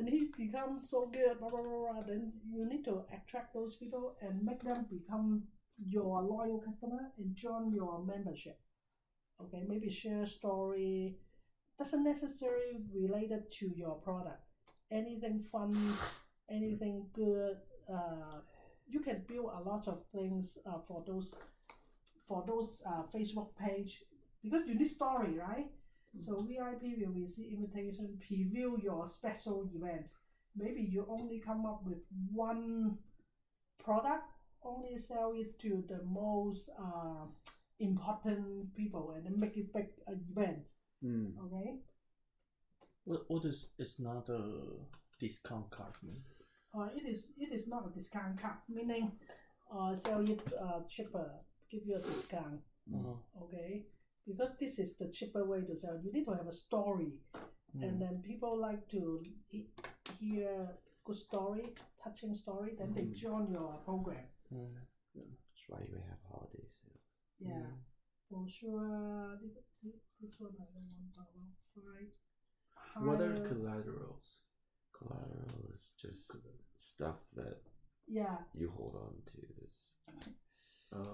he becomes so good, blah, blah, blah, blah. Then you need to attract those people and make them become your loyal customer and join your membership. Okay, maybe share story, doesn't necessarily related to your product. Anything fun, anything good, you can build a lot of things for those Facebook page, because you need story, right? So VIP will receive invitation, preview your special event. Maybe you only come up with one product, only sell it to the most important people, and then make it big event. Okay. What is it's not a discount card mean? It is not a discount card, meaning sell it cheaper, give you a discount. Okay, because this is the cheaper way to sell. You need to have a story, and then people like to hear good story, touching story. Then they join your program. That's why you have holiday sales. Yeah, for sure. This one I don't want to talk about. What are collaterals? Collateral is just stuff that you hold on to. This.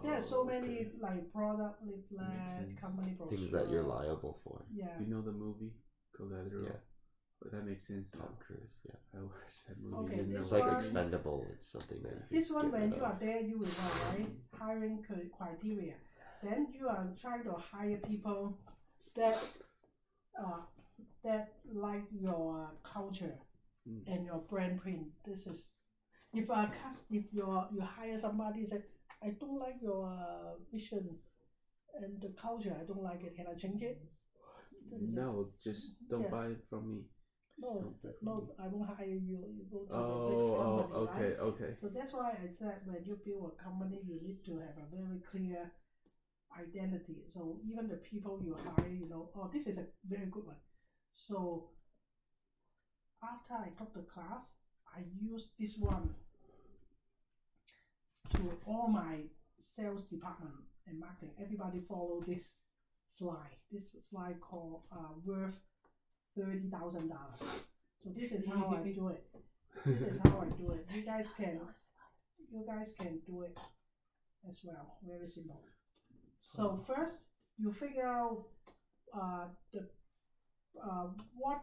There are so many like product leaflet, company brochure. Things that you're liable for. Yeah. Do you know the movie Collateral? Yeah. But that makes sense now. Tom Cruise, yeah. I watched that movie. Okay, didn't know It's what like it means. expendable. It's something that you can This one, get when rid you of. are there, you will know, right? Hiring criteria. Then you are trying to hire people that like your culture and your brand print. This is if you hire somebody say, I don't like your vision and the culture, I don't like it. Can I change it? No, just don't Yeah. buy it from me. No, I won't hire you. You go to the Oh, next company, okay, right? okay. So that's why I said when you build a company, you need to have a very clear identity. So even the people you hire, oh, this is a very good one. So after I took the class, I used this one to all my sales department and marketing. Everybody follow this slide. This slide called worth $30,000. So this is how I do it. This is how I do it. You guys can do it as well. Very simple. So first you figure out what,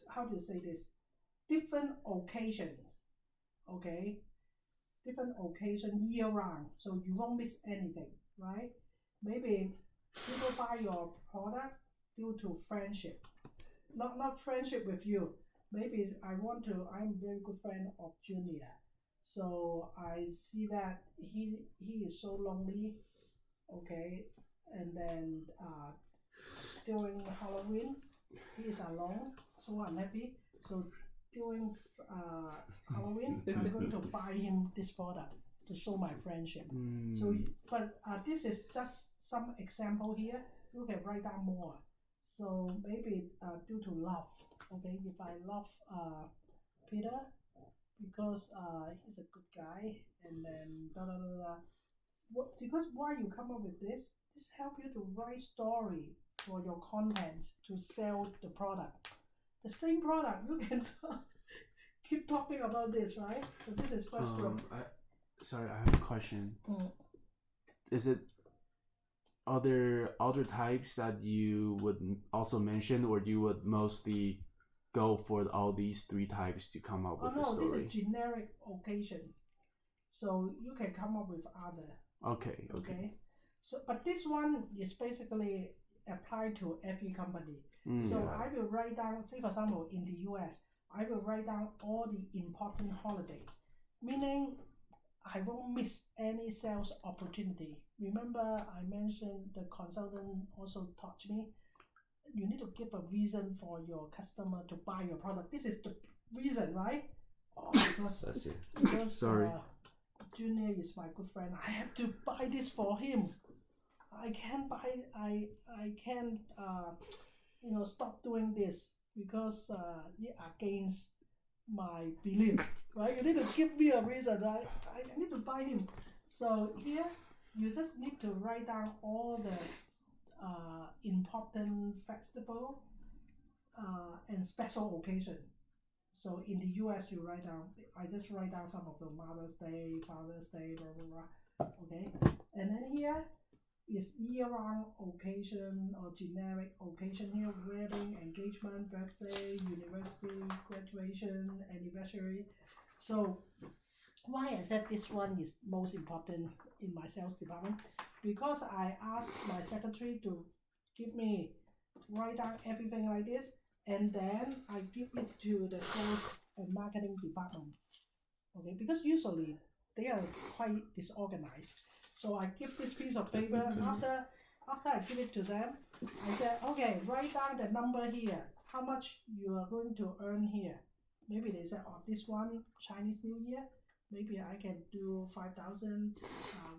how do you say this? Different occasions. Okay. Different occasion year round. So you won't miss anything, right? Maybe people buy your product due to friendship. Not friendship with you. Maybe I'm a very good friend of Junior. So I see that he is so lonely, okay, and then during Halloween he is alone, so unhappy. So during Halloween I'm going to buy him this product to show my friendship. So, but this is just some example here. You can write down more. So maybe due to love, okay, if I love Peter because he's a good guy, and then because why you come up with this help you to write story for your content to sell the product. The same product, you can keep talking about this, right? So this is first group. Sorry, I have a question. Is it other types that you would also mention, or you would mostly go for all these three types to come up with a story? This is generic occasion, so you can come up with other. Okay. So, but this one is basically applied to every company. So I will write down, say for example, in the US, I will write down all the important holidays, meaning I won't miss any sales opportunity. Remember, I mentioned the consultant also taught me, you need to give a reason for your customer to buy your product. This is the reason, right? Because Sorry. Junior is my good friend. I have to buy this for him. I can't stop doing this because it against my belief, right? You need to give me a reason, right? I need to buy him. So here, you just need to write down all the important festival and special occasion. So in the US, you write down, I just write down some of the Mother's Day, Father's Day, blah, blah, blah. Okay. And then here is year-round occasion or generic occasion here, wedding, engagement, birthday, university, graduation, anniversary. So why I said this one is most important in my sales department, because I asked my secretary to give me write down everything like this, and then I give it to the sales and marketing department. Okay, because usually they are quite disorganized. So I give this piece of paper after I give it to them. I said, okay, write down the number here, how much you are going to earn here. Maybe they said, oh, this one Chinese New Year, maybe I can do 5,000,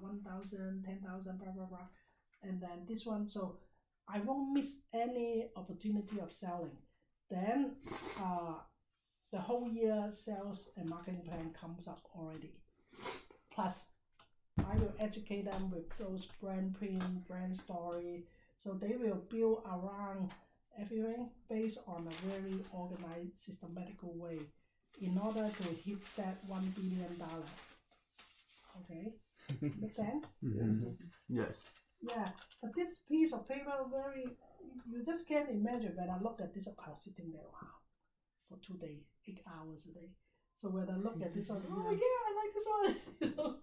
1,000, 10,000, blah blah blah, and then this one. So I won't miss any opportunity of selling. Then the whole year sales and marketing plan comes up already. Plus, I will educate them with those brand print, brand story. So they will build around everything based on a very organized, systematical way in order to hit that $1 billion. Okay? Make sense? Yes. Yeah, but this piece of paper you just can't imagine. When I look at this, I was sitting there, wow, for 2 days, 8 hours a day. So when I look at this one, oh yeah, I like this one.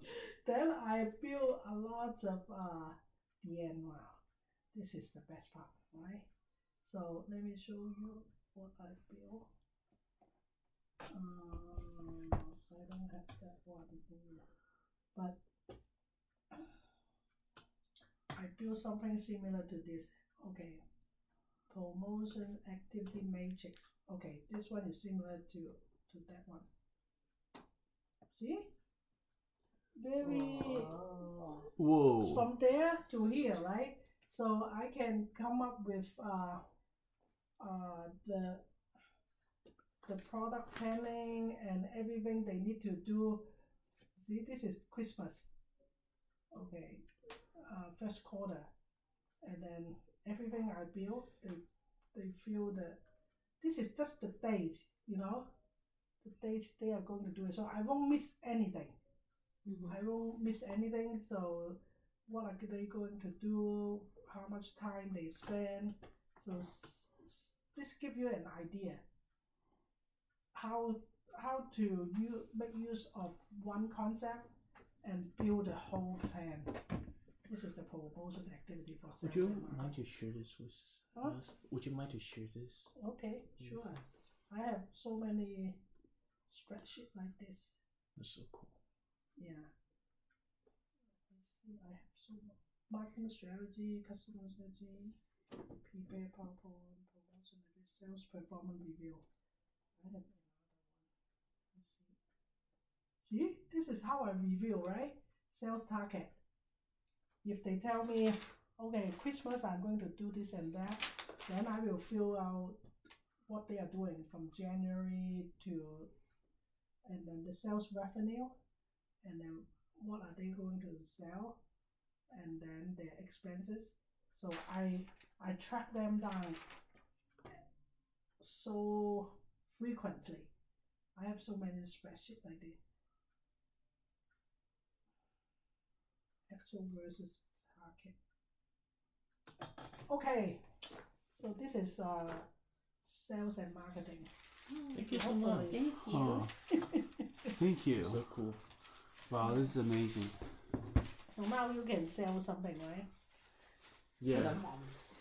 Then I feel a lot of the end. Wow, this is the best part, right? So let me show you what I built. I don't have that one here. But I built something similar to this. Okay. Promotion activity matrix. Okay, this one is similar to that one. See? Very Whoa. from there to here, right? So I can come up with the product planning and everything they need to do. See, this is Christmas. Okay, first quarter, and then everything I build, they feel that this is just the date, you know, the dates they are going to do it. So I won't miss anything. I won't miss anything. So what are they going to do? How much time they spend? So this give you an idea how to make use of one concept and build a whole plan. This is the promotion activity for sales. Would you and mind marketing. to share this with Huh? us? Would you mind to share this? Okay, sure. I have so many spreadsheets like this. That's so cool. Yeah. Let's see, I have so much marketing strategy, customer strategy, prepare PowerPoint, promotion, sales performance review. I have another one. Let's see. See, this is how I review, right? Sales target. If they tell me, okay, Christmas I'm going to do this and that, then I will fill out what they are doing from January to, and then the sales revenue, and then what are they going to sell, and then their expenses. So I track them down so frequently. I have so many spreadsheets like this. Actual versus target. Okay, so this is sales and marketing. Thank you so much. Thank you. Oh, thank you. So cool. Wow, this is amazing. So now you can sell something, right? To Yeah, the moms.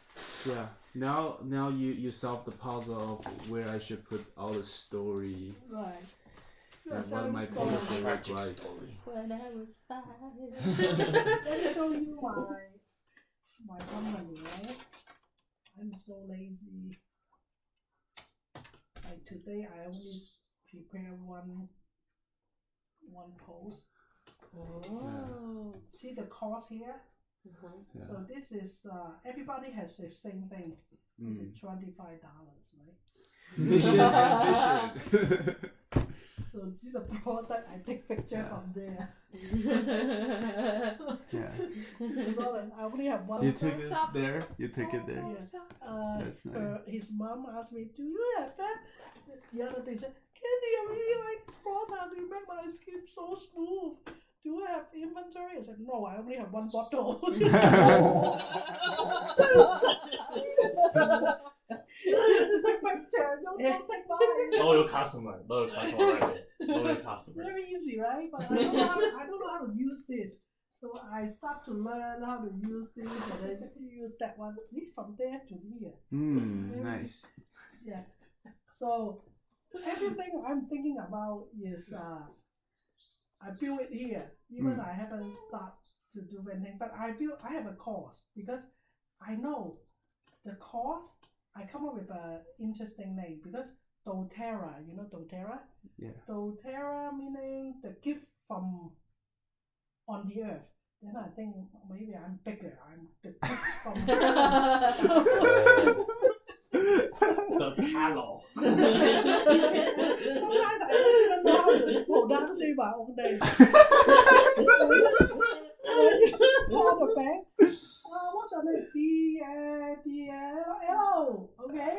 yeah. Now you solve the puzzle of where I should put all the story Right. You are and what selling my stories. page should look Tragic like. story. When I was 5. Let me show you my company, right? I'm so lazy. Like today, I only prepare one post. Oh. See the cost here. Yeah. So this is everybody has the same thing. This Mm. is $25, right? Mission and vision. So see the product. I take picture Yeah. from there. Yeah. This is all. I only have one. You took it there. You took it there. Yeah. That's nice. His mom asked me, "Do you have that?" The other day said, "Candy, I really like this product. You make my skin so smooth. Do you have inventory?" I said, "No, I only have one bottle." Take picture. Don't take mine. Loyal customer right there. Loyal customer. Very easy, right? But I don't know how to use this. So I start to learn how to use this and then use that one. See, from there to here. Nice. Yeah. So everything I'm thinking about is I build it here. Even I haven't started to do anything, but I have a course because I know the course. I come up with an interesting name because doTERRA, you know doTERRA? Yeah. doTERRA meaning the gift from on the earth. Then I think maybe I'm bigger. I'm the gift from The cattle. Sometimes I don't even know how to pronounce my own name. Call the bank. What's your name? D-L. Okay.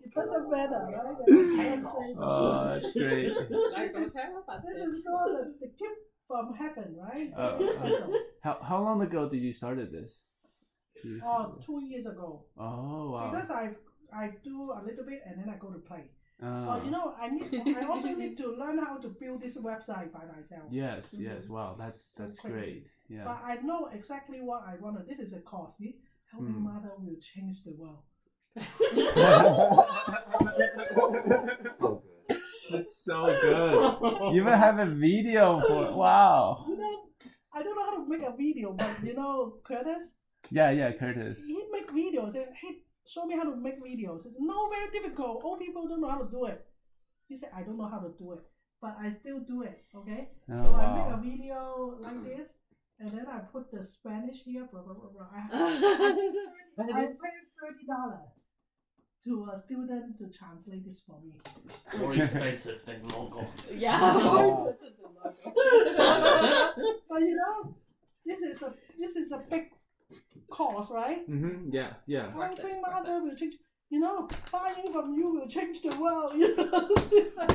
It doesn't matter, right? Oh, that's great. This is called the gift from heaven, right? Oh, Very special. How long ago did you started this? 2 years ago. Oh wow. Because I do a little bit and then I go to play. Ah. But you know, I also need to learn how to build this website by myself. Yes, yes. Wow, that's crazy. great. Yeah. But I know exactly what I want. This is a course. See, helping mother will change the world. So good. That's so good. You even have a video for it. Wow. You know, I don't know how to make a video, but you know, Curtis, Yeah, Curtis. he make videos. He said, hey, show me how to make videos. He said, no, very difficult. All people don't know how to do it. He said, I don't know how to do it, but I still do it. Okay. Oh, So I wow. make a video like this, and then I put the Spanish here. Blah, blah, blah, blah. I paid $30 to a student to translate this for me. More expensive than logo. Yeah. Wow. But you know, this is a big cost, right? Yeah. Helping mother will change. You know, buying from you will change the world. You know.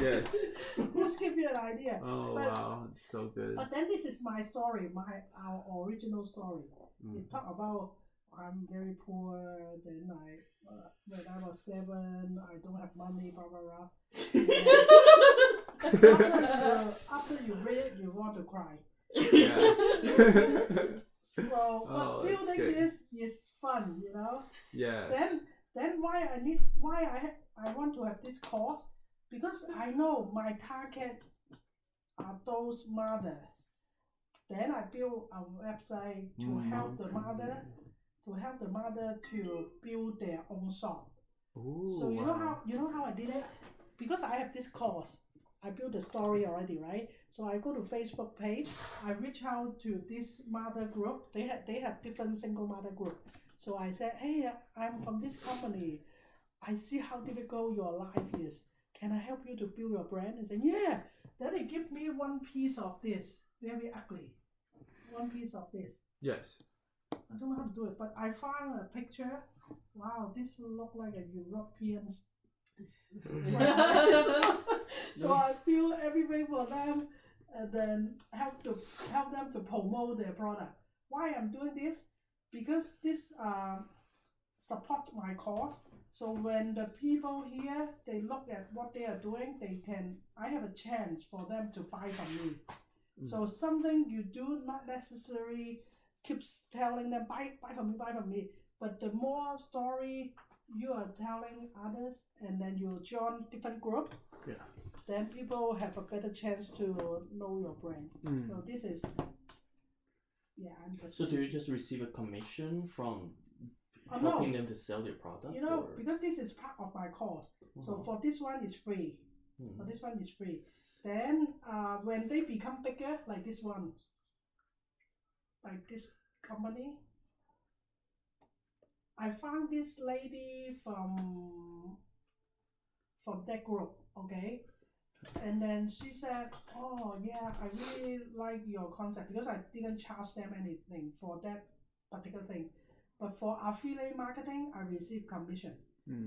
Yes. Just give you an idea. Oh But- wow, it's so good. But then this is my story, our original story. We talk about I'm very poor. Then when I was 7, I don't have money. Blah blah blah. After you read it, you want to cry. Yeah. So, Oh, but that's building great. this is fun, you know. Yes. Then why I want to have this course, because I know my target are those mothers. Then I build a website to help the mother to build their own shop. Ooh, So you wow. know how I did it? Because I have this course. I built the story already, right? So I go to Facebook page. I reach out to this mother group. They have different single mother group. So I said, hey, I'm from this company. I see how difficult your life is. Can I help you to build your brand? They said, yeah. Then they give me one piece of this, very ugly. One piece of this. Yes. I don't know how to do it, but I found a picture. Wow, this will look like a European. So I feel everything for them, and then help them to promote their product. Why I'm doing this? Because this supports my cause. So when the people here they look at what they are doing, I have a chance for them to buy from me. So something you do not necessarily keeps telling them buy from me. But the more story you are telling others, and then you join different group, then people have a better chance to know your brand. So this is, I'm just. So do you just receive a commission from No. helping them to sell their product? You know, or? because this is part of my course. So for this one is free. For this one is free. Then when they become bigger, like this one, like this company, I found this lady from that group, okay? And then she said, oh yeah, I really like your concept, because I didn't charge them anything for that particular thing. But for affiliate marketing, I receive commission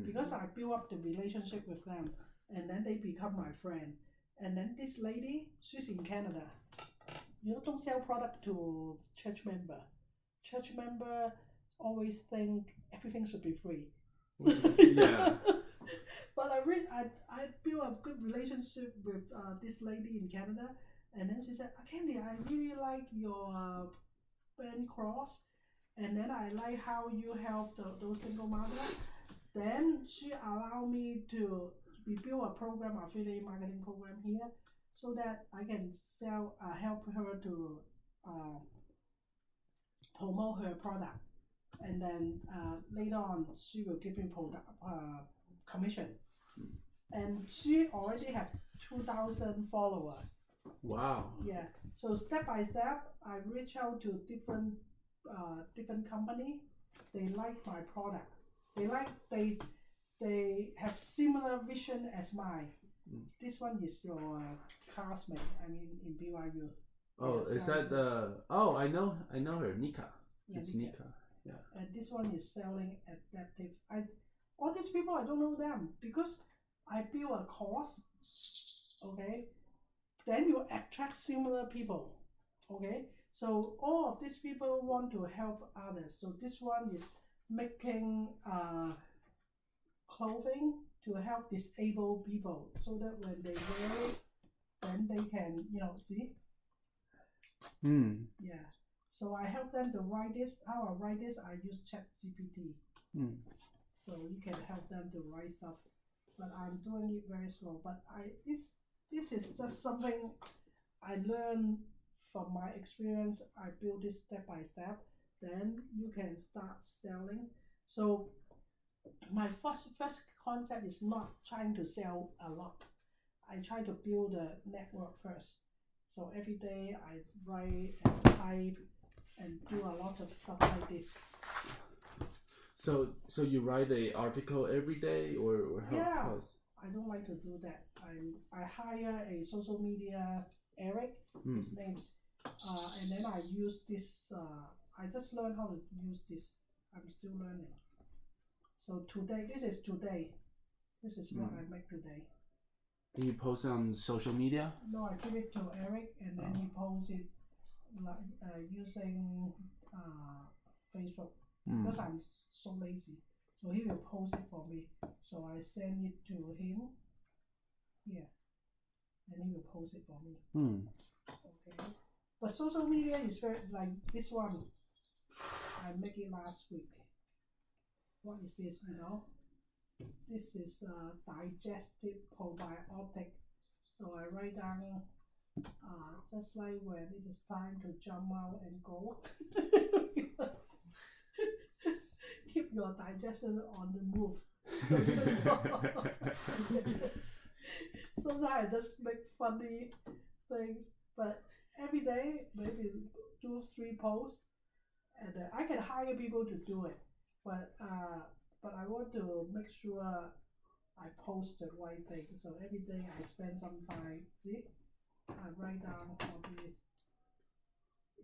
because I build up the relationship with them, and then they become my friend. And then this lady, she's in Canada. You know, don't sell product to church member. Church member always think everything should be free. Yeah. But I built a good relationship with this lady in Canada, and then she said, Candy, I really like your band cross, and then I like how you help those single mothers. Then she allowed me to build a program, affiliate marketing program here, so that I can help her to promote her product, and then later on she will give me commission. And she already has 2,000 followers. Wow. Yeah. So step by step, I reach out to different company. They like my product. They have similar vision as mine. This one is your classmate. I mean, in BYU. Oh, Yeah, is so- that the? Oh, I know her. Nika. Yeah, It's Nika. Nika. Yeah. And this one is selling adaptive. All these people, I don't know them because I build a course. Okay. Then you attract similar people. Okay. So all of these people want to help others. So this one is making clothing to help disabled people, so that when they wear it, then they can, see. Yeah. So I help them to write this. How I write this, I use ChatGPT. So you can help them to write stuff but I'm doing it very slow. But this is just something I learned from my experience. I build this step by step. Then you can start selling. So my first concept is not trying to sell a lot. I try to build a network first. So every day I write and type and do a lot of stuff like this. So you write a article every day, or how? Yeah. How's... I don't like to do that. I hire a social media Eric, his name's, and then I use this. I just learned how to use this. I'm still learning. So today, this is today. This is what I make today. And you post it on social media? No, I give it to Eric, and then he posts it like using Facebook because I'm so lazy. So he will post it for me. So I send it to him here, and he will post it for me. Okay. But social media is very like this one. I make it last week. What is this? You know, this is digestive probiotic. So I write down just like when it is time to jump out and go. Keep your digestion on the move. Sometimes I just make funny things, but every day maybe do 3 posts, and I can hire people to do it. But I want to make sure I post the right thing. So every day I spend some time. See, I write down all this.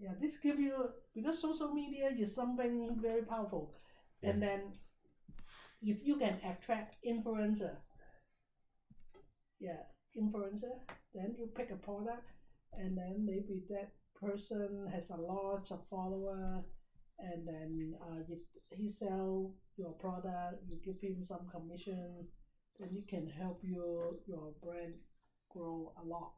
Yeah, this give you, because social media is something very powerful. And then if you can attract influencer, then you pick a product, and then maybe that person has a lot of follower, and then if he sell your product, you give him some commission, then it can help your brand grow a lot.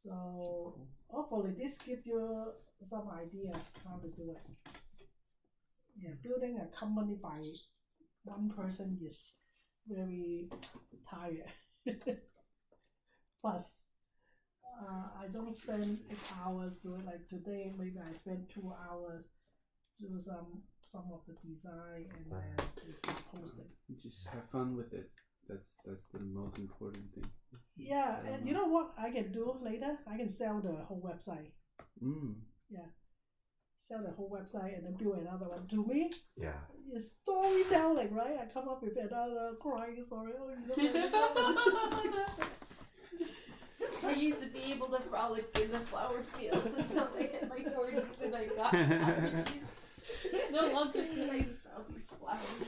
So hopefully this gives you some idea how to do it. Yeah, building a company by one person is very tired. Plus, I don't spend 8 hours doing it. Like today, maybe I spend 2 hours do some of the design and then just post it. You just have fun with it. That's the most important thing. Yeah, and you know what I can do later? I can sell the whole website. Yeah. Sell the whole website and then build another one. To me, it's storytelling, right? I come up with another crying story. Oh, you know, I used to be able to frolic in the flower fields until I hit my 40s and I got allergies. No longer can I smell these flowers.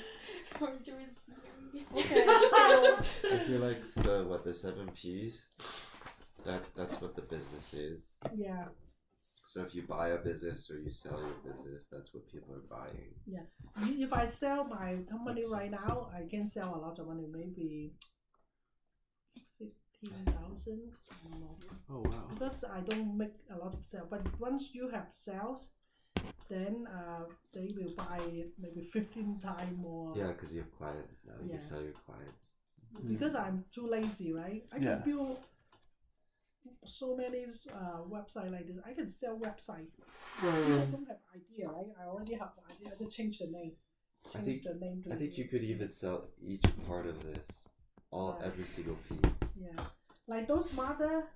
Margarine scenery. Okay, so I feel like the 7 P's, that's what the business is. yeah. So if you buy a business or you sell your business, that's what people are buying. Yeah. If I sell my company right now, I can sell a lot of money, maybe 15,000. Oh wow. Because I don't make a lot of sales. But once you have sales, then they will buy maybe 15 times more. Yeah, because you have clients now. You Yeah. sell your clients. Because I'm too lazy, right? I can build so many website like this. I can sell website. I don't have idea, right? I already have idea. I just change the name. I think you could even sell each part of this, every single P. Yeah, like those mother.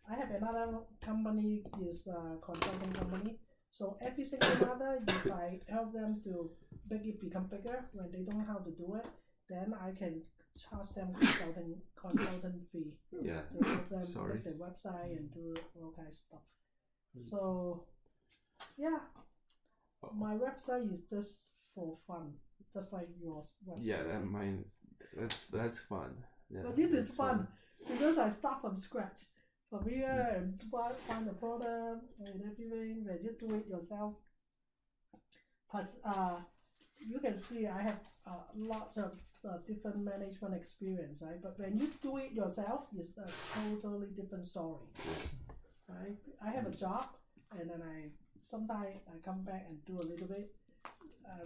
I have another company is a consulting company. So every single mother, if I help them to make it become bigger when they don't know how to do it, then I can charge them consultant fee. Yeah. To help them Sorry. make the website and do all kinds of stuff. So yeah, my website is just for fun, just like yours. Website. Yeah, that's fun. Yeah, But it is that's fun because I start from scratch. From here and find the product and everything, when you do it yourself. Plus, you can see I have lots of different management experience, right? But when you do it yourself, it's a totally different story, right? I have a job, and then sometimes I come back and do a little bit.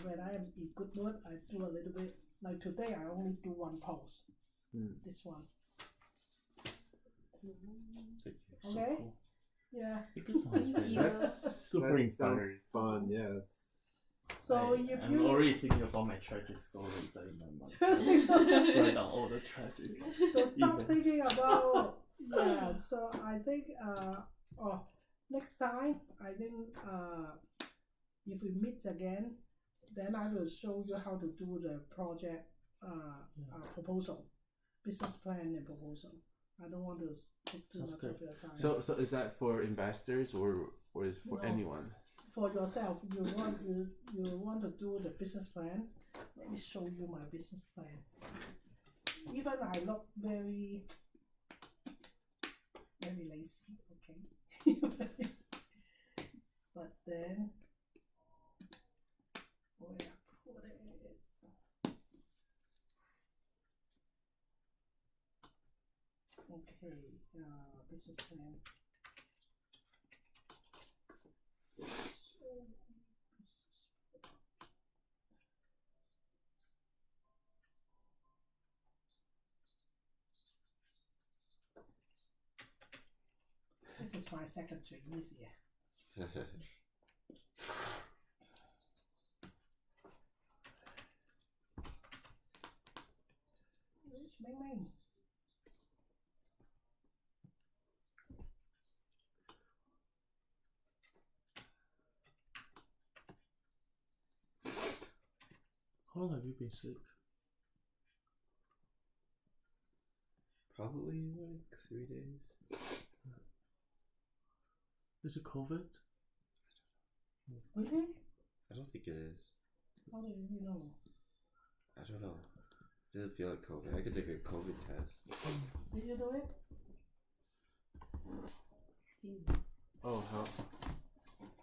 When I am in good mood, I do a little bit. Like today, I only do 1 post. This one. Thank you. Okay. So cool. Yeah. Thank you so much. man. That's super that sounds inspiring. fun. Yeah. It's, So if I'm you already thinking about my tragic stories in my mind. Write down all the tragic. so start events. thinking about so I think next time I think if we meet again, then I will show you how to do the project proposal, business plan and proposal. I don't want to take too Sounds much good. of your time. so is that for investors or is for No. anyone? For yourself, you want to do the business plan. Let me show you my business plan. Even I look very lazy, okay. But then where I put it? Okay, business plan. This is my secretary, easier. Where's Ming Ming? How long have you been sick? Probably like 3 days. Is it COVID? Really? I don't think it is. How do you know? I don't know. Doesn't feel like COVID. I could take a COVID test. Did you do it? Oh, how?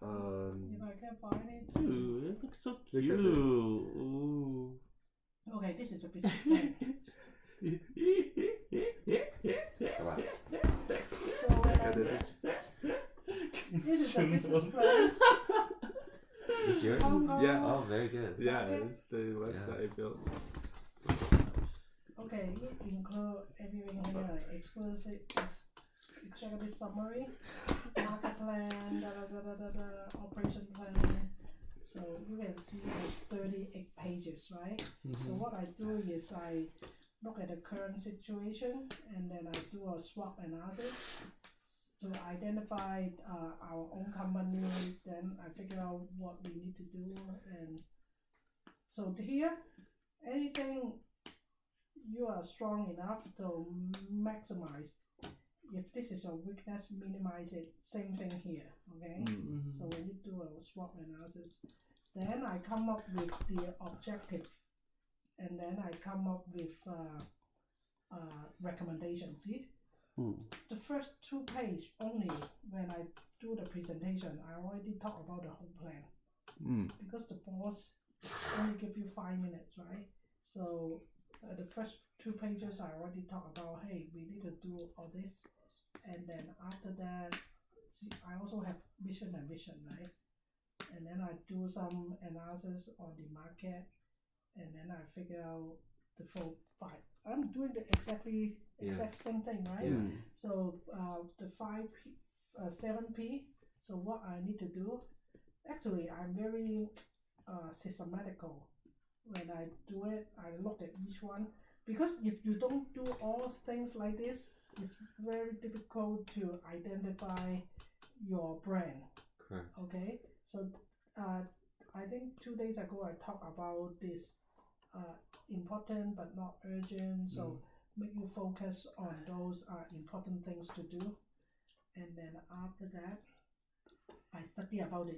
If I can find it. Ooh, it looks so Look cute. at this. Ooh. Okay, this is a business plan. Come on. So when I, this. this is a business plan. Is yours? Hong Kong. Yeah. Oh, very good. Yeah, Okay. it's the website I built. Okay, it include everything here, like executive summary, market plan, operation plan. So you can see it's 38 pages, right? So what I do is I look at the current situation and then I do a SWOT analysis to identify our own company. Then I figure out what we need to do, and so here, anything you are strong enough to maximize. If this is your weakness, minimize it. Same thing here, okay? Mm-hmm. So when you do a SWOT analysis, then I come up with the objective, and then I come up with recommendations. See, the first 2 pages only. When I do the presentation, I already talk about the whole plan because the boss only give you 5 minutes, right? So the first 2 pages I already talk about. Hey, we need to do all this, and then after that, see, I also have vision and mission, right? And then I do some analysis on the market, and then I figure out the full 5. I'm doing the exact same thing, right? Yeah. So the 7P. So what I need to do, actually, I'm very systematical. When I do it, I look at each one, because if you don't do all things like this, it's very difficult to identify your brand. Correct. Okay, so I think 2 days ago I talked about this important but not urgent. So make you focus on those important things to do, and then after that, I study about the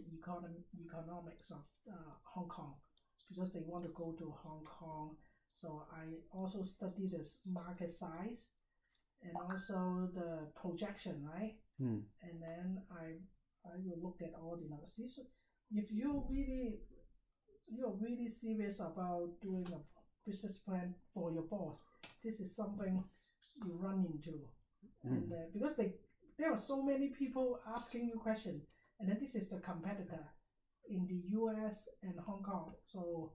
economics of Hong Kong, because they want to go to Hong Kong. So I also study the market size and also the projection, right? And then I will look at all the numbers. So if you're really serious about doing a business plan for your boss, this is something you run into, and because there are so many people asking you questions, and then this is the competitor in the US and Hong Kong, so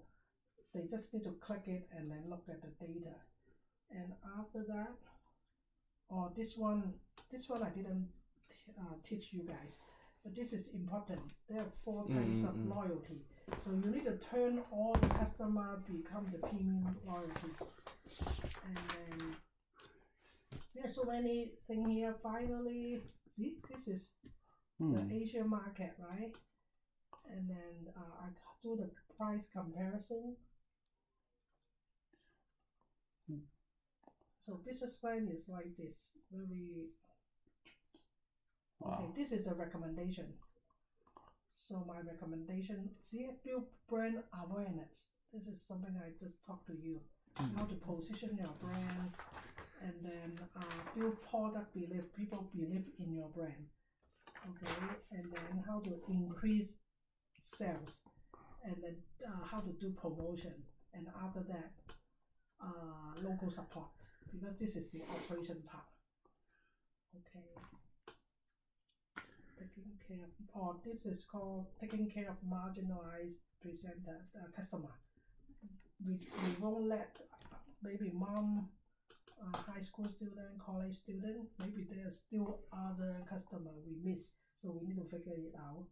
they just need to click it and then look at the data, And after that, this one I didn't teach you guys, but this is important. There are 4 types of loyalty. So you need to turn all the customer become the premium loyalty. And then there's so many things here. Finally, see, this is the Asian market, right? And then I do the price comparison. So business plan is like this, very. Wow. Okay, this is the recommendation. So my recommendation, see, build brand awareness. This is something I just talked to you. How to position your brand, and then build product belief. People believe in your brand. Okay, and then how to increase sales, and then how to do promotion, and after that, local support, because this is the operation part. Okay. Taking care of, this is called taking care of marginalized customer. We won't let maybe mom, high school student, college student, maybe there's still other customer we miss, so we need to figure it out.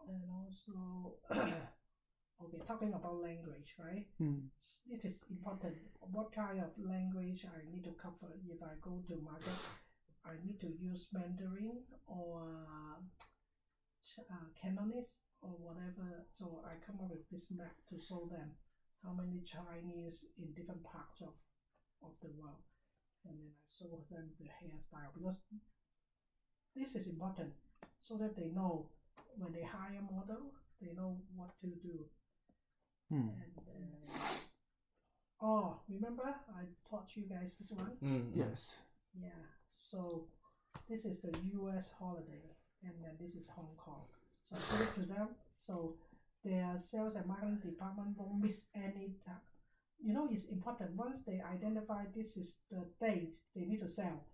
And also, okay, talking about language, right? It is important. What kind of language I need to cover if I go to market? I need to use Mandarin or Cantonese or whatever. So I come up with this map to show them how many Chinese in different parts of the world. And then I show them the hairstyle, because this is important so that they know when they hire a model, they know what to do. And remember I taught you guys this one? Yes. Yeah. So this is the US holiday, and then this is Hong Kong. So I give it to them. So their sales and marketing department won't miss any time. You know, it's important. Once they identify this is the dates they need to sell,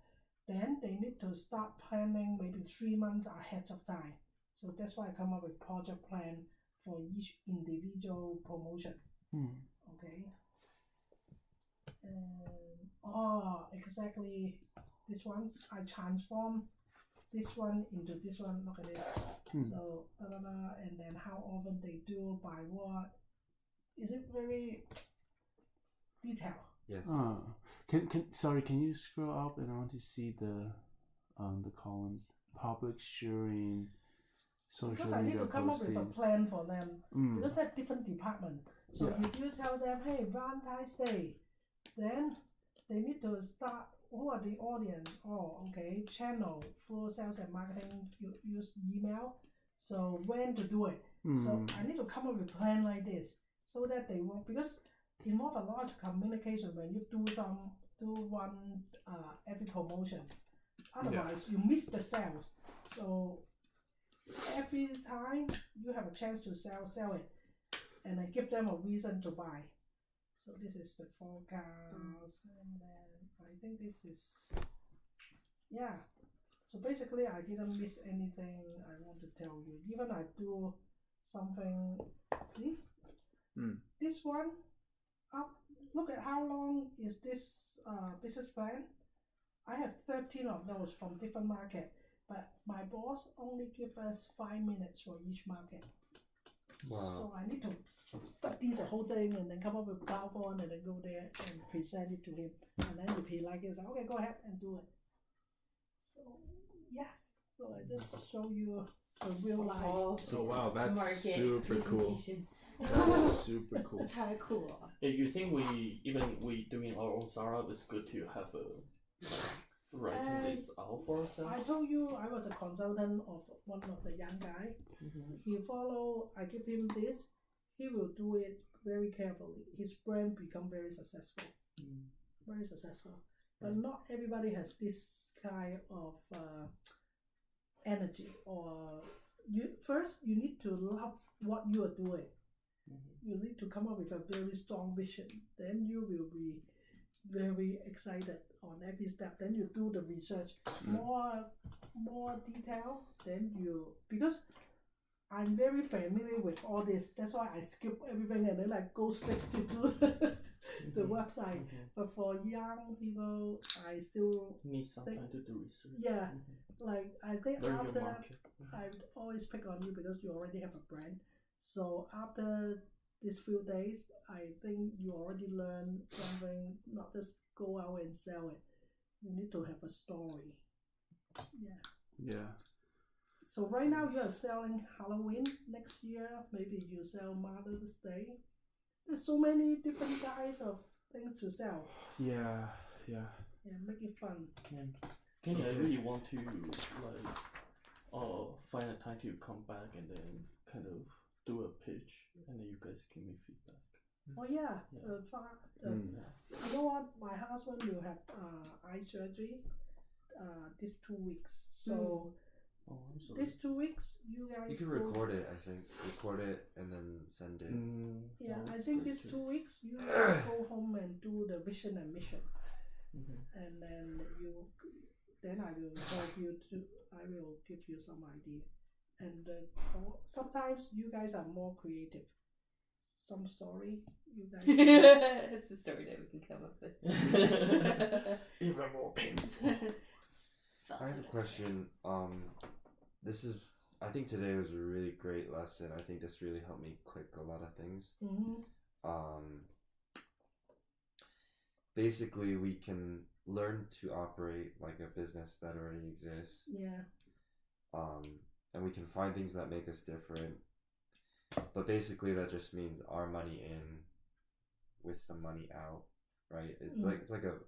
then they need to start planning maybe 3 months ahead of time. So that's why I come up with project plan for each individual promotion. Okay. Exactly. This one, I transform this one into this one. Look at this. So, and then how often they do, by what. Is it very detailed? Yes. Can you scroll up, and I want to see the columns. Public sharing, social because I need media to come posting. up with a plan for them, because they're different department. So if you tell them, hey, Valentine's Day, then they need to start. Who are the audience? Okay, channel for sales and marketing. You use email. So when to do it? So I need to come up with a plan like this, so that they won't, because involve a large communication when you do one every promotion. Otherwise, you miss the sales. So every time you have a chance to sell it, and then give them a reason to buy. So this is the forecast, and then I think this is, yeah. So basically, I didn't miss anything I want to tell you. Even I do something, see? This one, look at how long is this business plan. I have 13 of those from different market, but my boss only give us 5 minutes for each market. Wow. So I need to study the whole thing and then come up with PowerPoint and then go there and present it to him. And then if he likes it, say, okay, go ahead and do it. So yeah, so I just show you the real life. So wow, that's Market super cool. presentation. That's super cool. 太酷了。 You think we doing our own startup is good to have a writing this out for ourselves? I told you I was a consultant of one of the young guy. He follow, I give him this, he will do it very carefully. His brand become very successful. Very successful. But not everybody has this kind of energy, or you need to love what you are doing. You need to come up with a very strong vision. Then you will be very excited on every step. Then you do the research, more detail. Then because I'm very familiar with all this, that's why I skip everything and then I go straight to do the website. But for young people, I still need some think, time to do research. yeah, like I think Learn your after market. I would always pick on you because you already have a brand. So after these few days, I think you already learned something. Not just go out and sell it. You need to have a story. Yeah. Yeah. So right now you are selling Halloween. Next year maybe you sell Mother's Day. There's so many different kinds of things to sell. Yeah. Yeah. Yeah, make it fun. Kenny, I really want to like find a time to come back and then kind of do a pitch and then you guys give me feedback. Oh yeah, Yeah. you know what? My husband will have eye surgery these 2 weeks. So Oh, I'm sorry. these 2 weeks, you You guys can go- record it, I think. Record it and then send it. Yeah, no, I it's think good these too. 2 weeks you guys go home and do the vision and mission, and then I will help you to. I will give you some idea, and sometimes you guys are more creative. Some story you guys. It's a story that we can come up with. Even more painful. I have a question. I think today was a really great lesson. I think this really helped me click a lot of things. Basically, we can learn to operate like a business that already exists. Yeah. And we can find things that make us different. But basically, that just means our money in with some money out, right? It's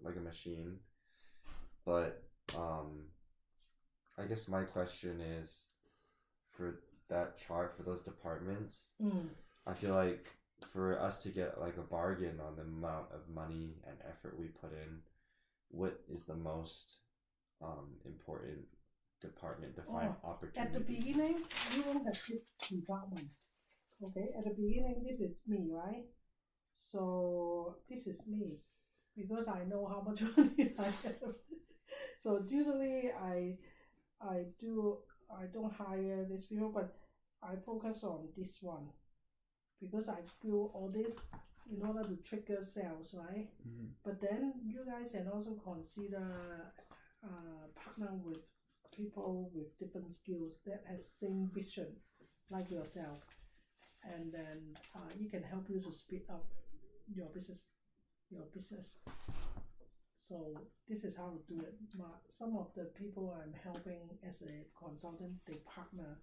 like a machine. But I guess my question is, for that chart, for those departments, I feel like for us to get like a bargain on the amount of money and effort we put in, what is the most important department to find opportunity? At the beginning, you won't have this department. Okay, at the beginning, this is me, right? So this is me, because I know how much money I have. So usually I don't hire these people, but I focus on this one because I build all this in order to trigger sales, right? But then you guys can also consider partner with people with different skills that has same vision like yourself, and then it can help you to speed up your business. So this is how to do it. Some of the people I'm helping as a consultant, they partner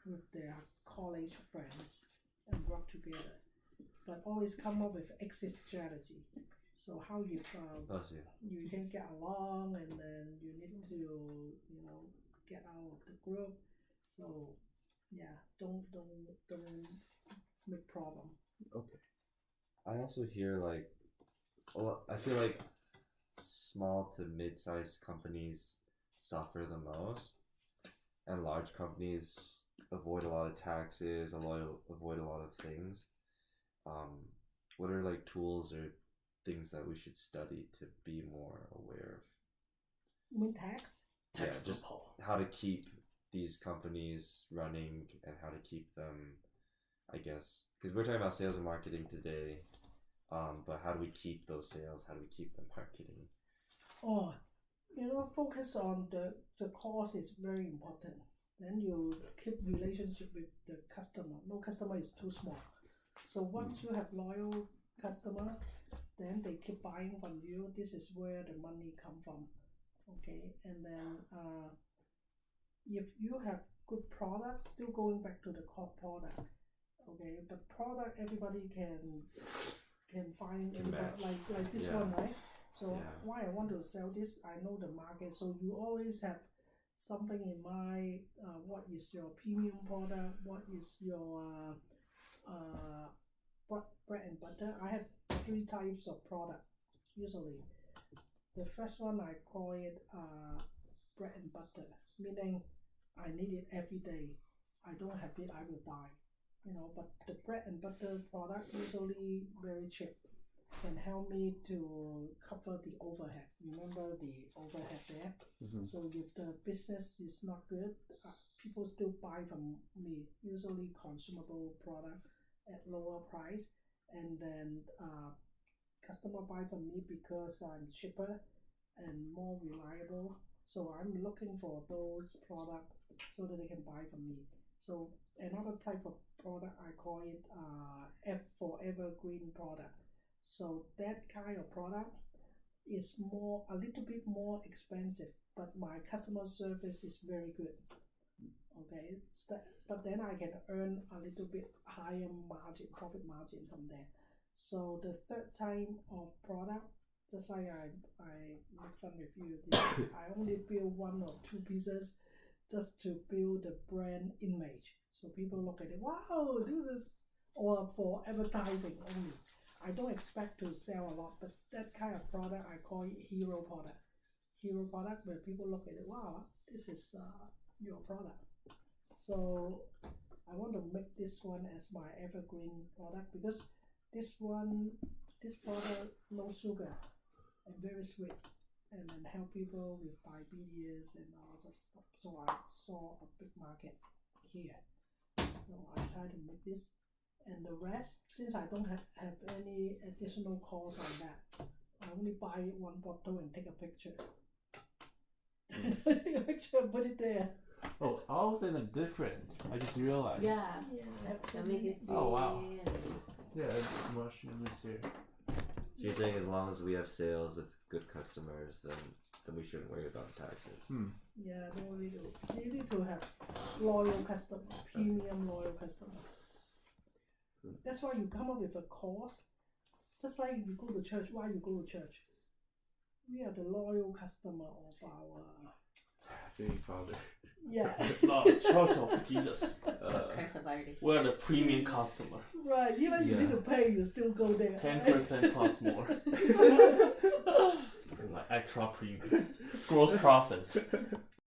with their college friends and work together, but always come up with exit strategy. So how you you can get along, and then you need to get out of the group. So yeah, don't make problem. Okay. I also hear like, I feel like small to mid-sized companies suffer the most, and large companies avoid a lot of taxes, avoid a lot of things. What are like tools or things that we should study to be more aware of? You mean tax? Yeah, just how to keep these companies running and how to keep them, I guess, because we're talking about sales and marketing today, but how do we keep those sales? How do we keep them marketing? Oh, focus on the cause is very important. Then you keep relationship with the customer. No customer is too small. So once you have loyal customer, then they keep buying from you. This is where the money come from. Okay, and then if you have good product, still going back to the core product. Okay, but product everybody can find like this one, right? So why I want to sell this, I know the market. So you always have something in mind. What is your premium product? What is your bread and butter? I have 3 types of product usually. The first one I call it bread and butter, meaning I need it every day. I don't have it, I will die. But the bread and butter product usually very cheap, can help me to cover the overhead. Remember the overhead there? So if the business is not good, people still buy from me, usually consumable product at lower price, and then customer buy from me because I'm cheaper and more reliable. So I'm looking for those products so that they can buy from me. So another type of product I call it F for evergreen product. So that kind of product is a little bit more expensive, but my customer service is very good. Okay, but then I can earn a little bit higher profit margin from there. So the third type of product, just like I make fun with you, I only build 1 or 2 pieces just to build the brand image. So people look at it, wow, this is, or for advertising only. I don't expect to sell a lot, but that kind of product I call it hero product. Hero product where people look at it, wow, this is your product. So I want to make this one as my evergreen product because this product no sugar and very sweet, and then help people with diabetes and all that stuff. So I saw a big market here. So I try to make this, and the rest, since I don't have any additional cost on that, I only buy 1 bottle and take a picture. Take a picture and put it there. Oh, all of them are different. I just realized. Yeah. Yeah. Make it Oh, wow. and Yeah, mushrooms here. So you're saying as long as we have sales with good customers, then we shouldn't worry about taxes. Yeah, they need to have loyal customer, premium loyal customer. That's why you come up with a course. Just like you go to church, why you go to church? We are the loyal customer of our Heavenly Father. Church of Jesus. Christ of Latter-day We're the premium customer. right. Even you need to pay, you still go there. 10% plus more. And like extra premium. Gross profit.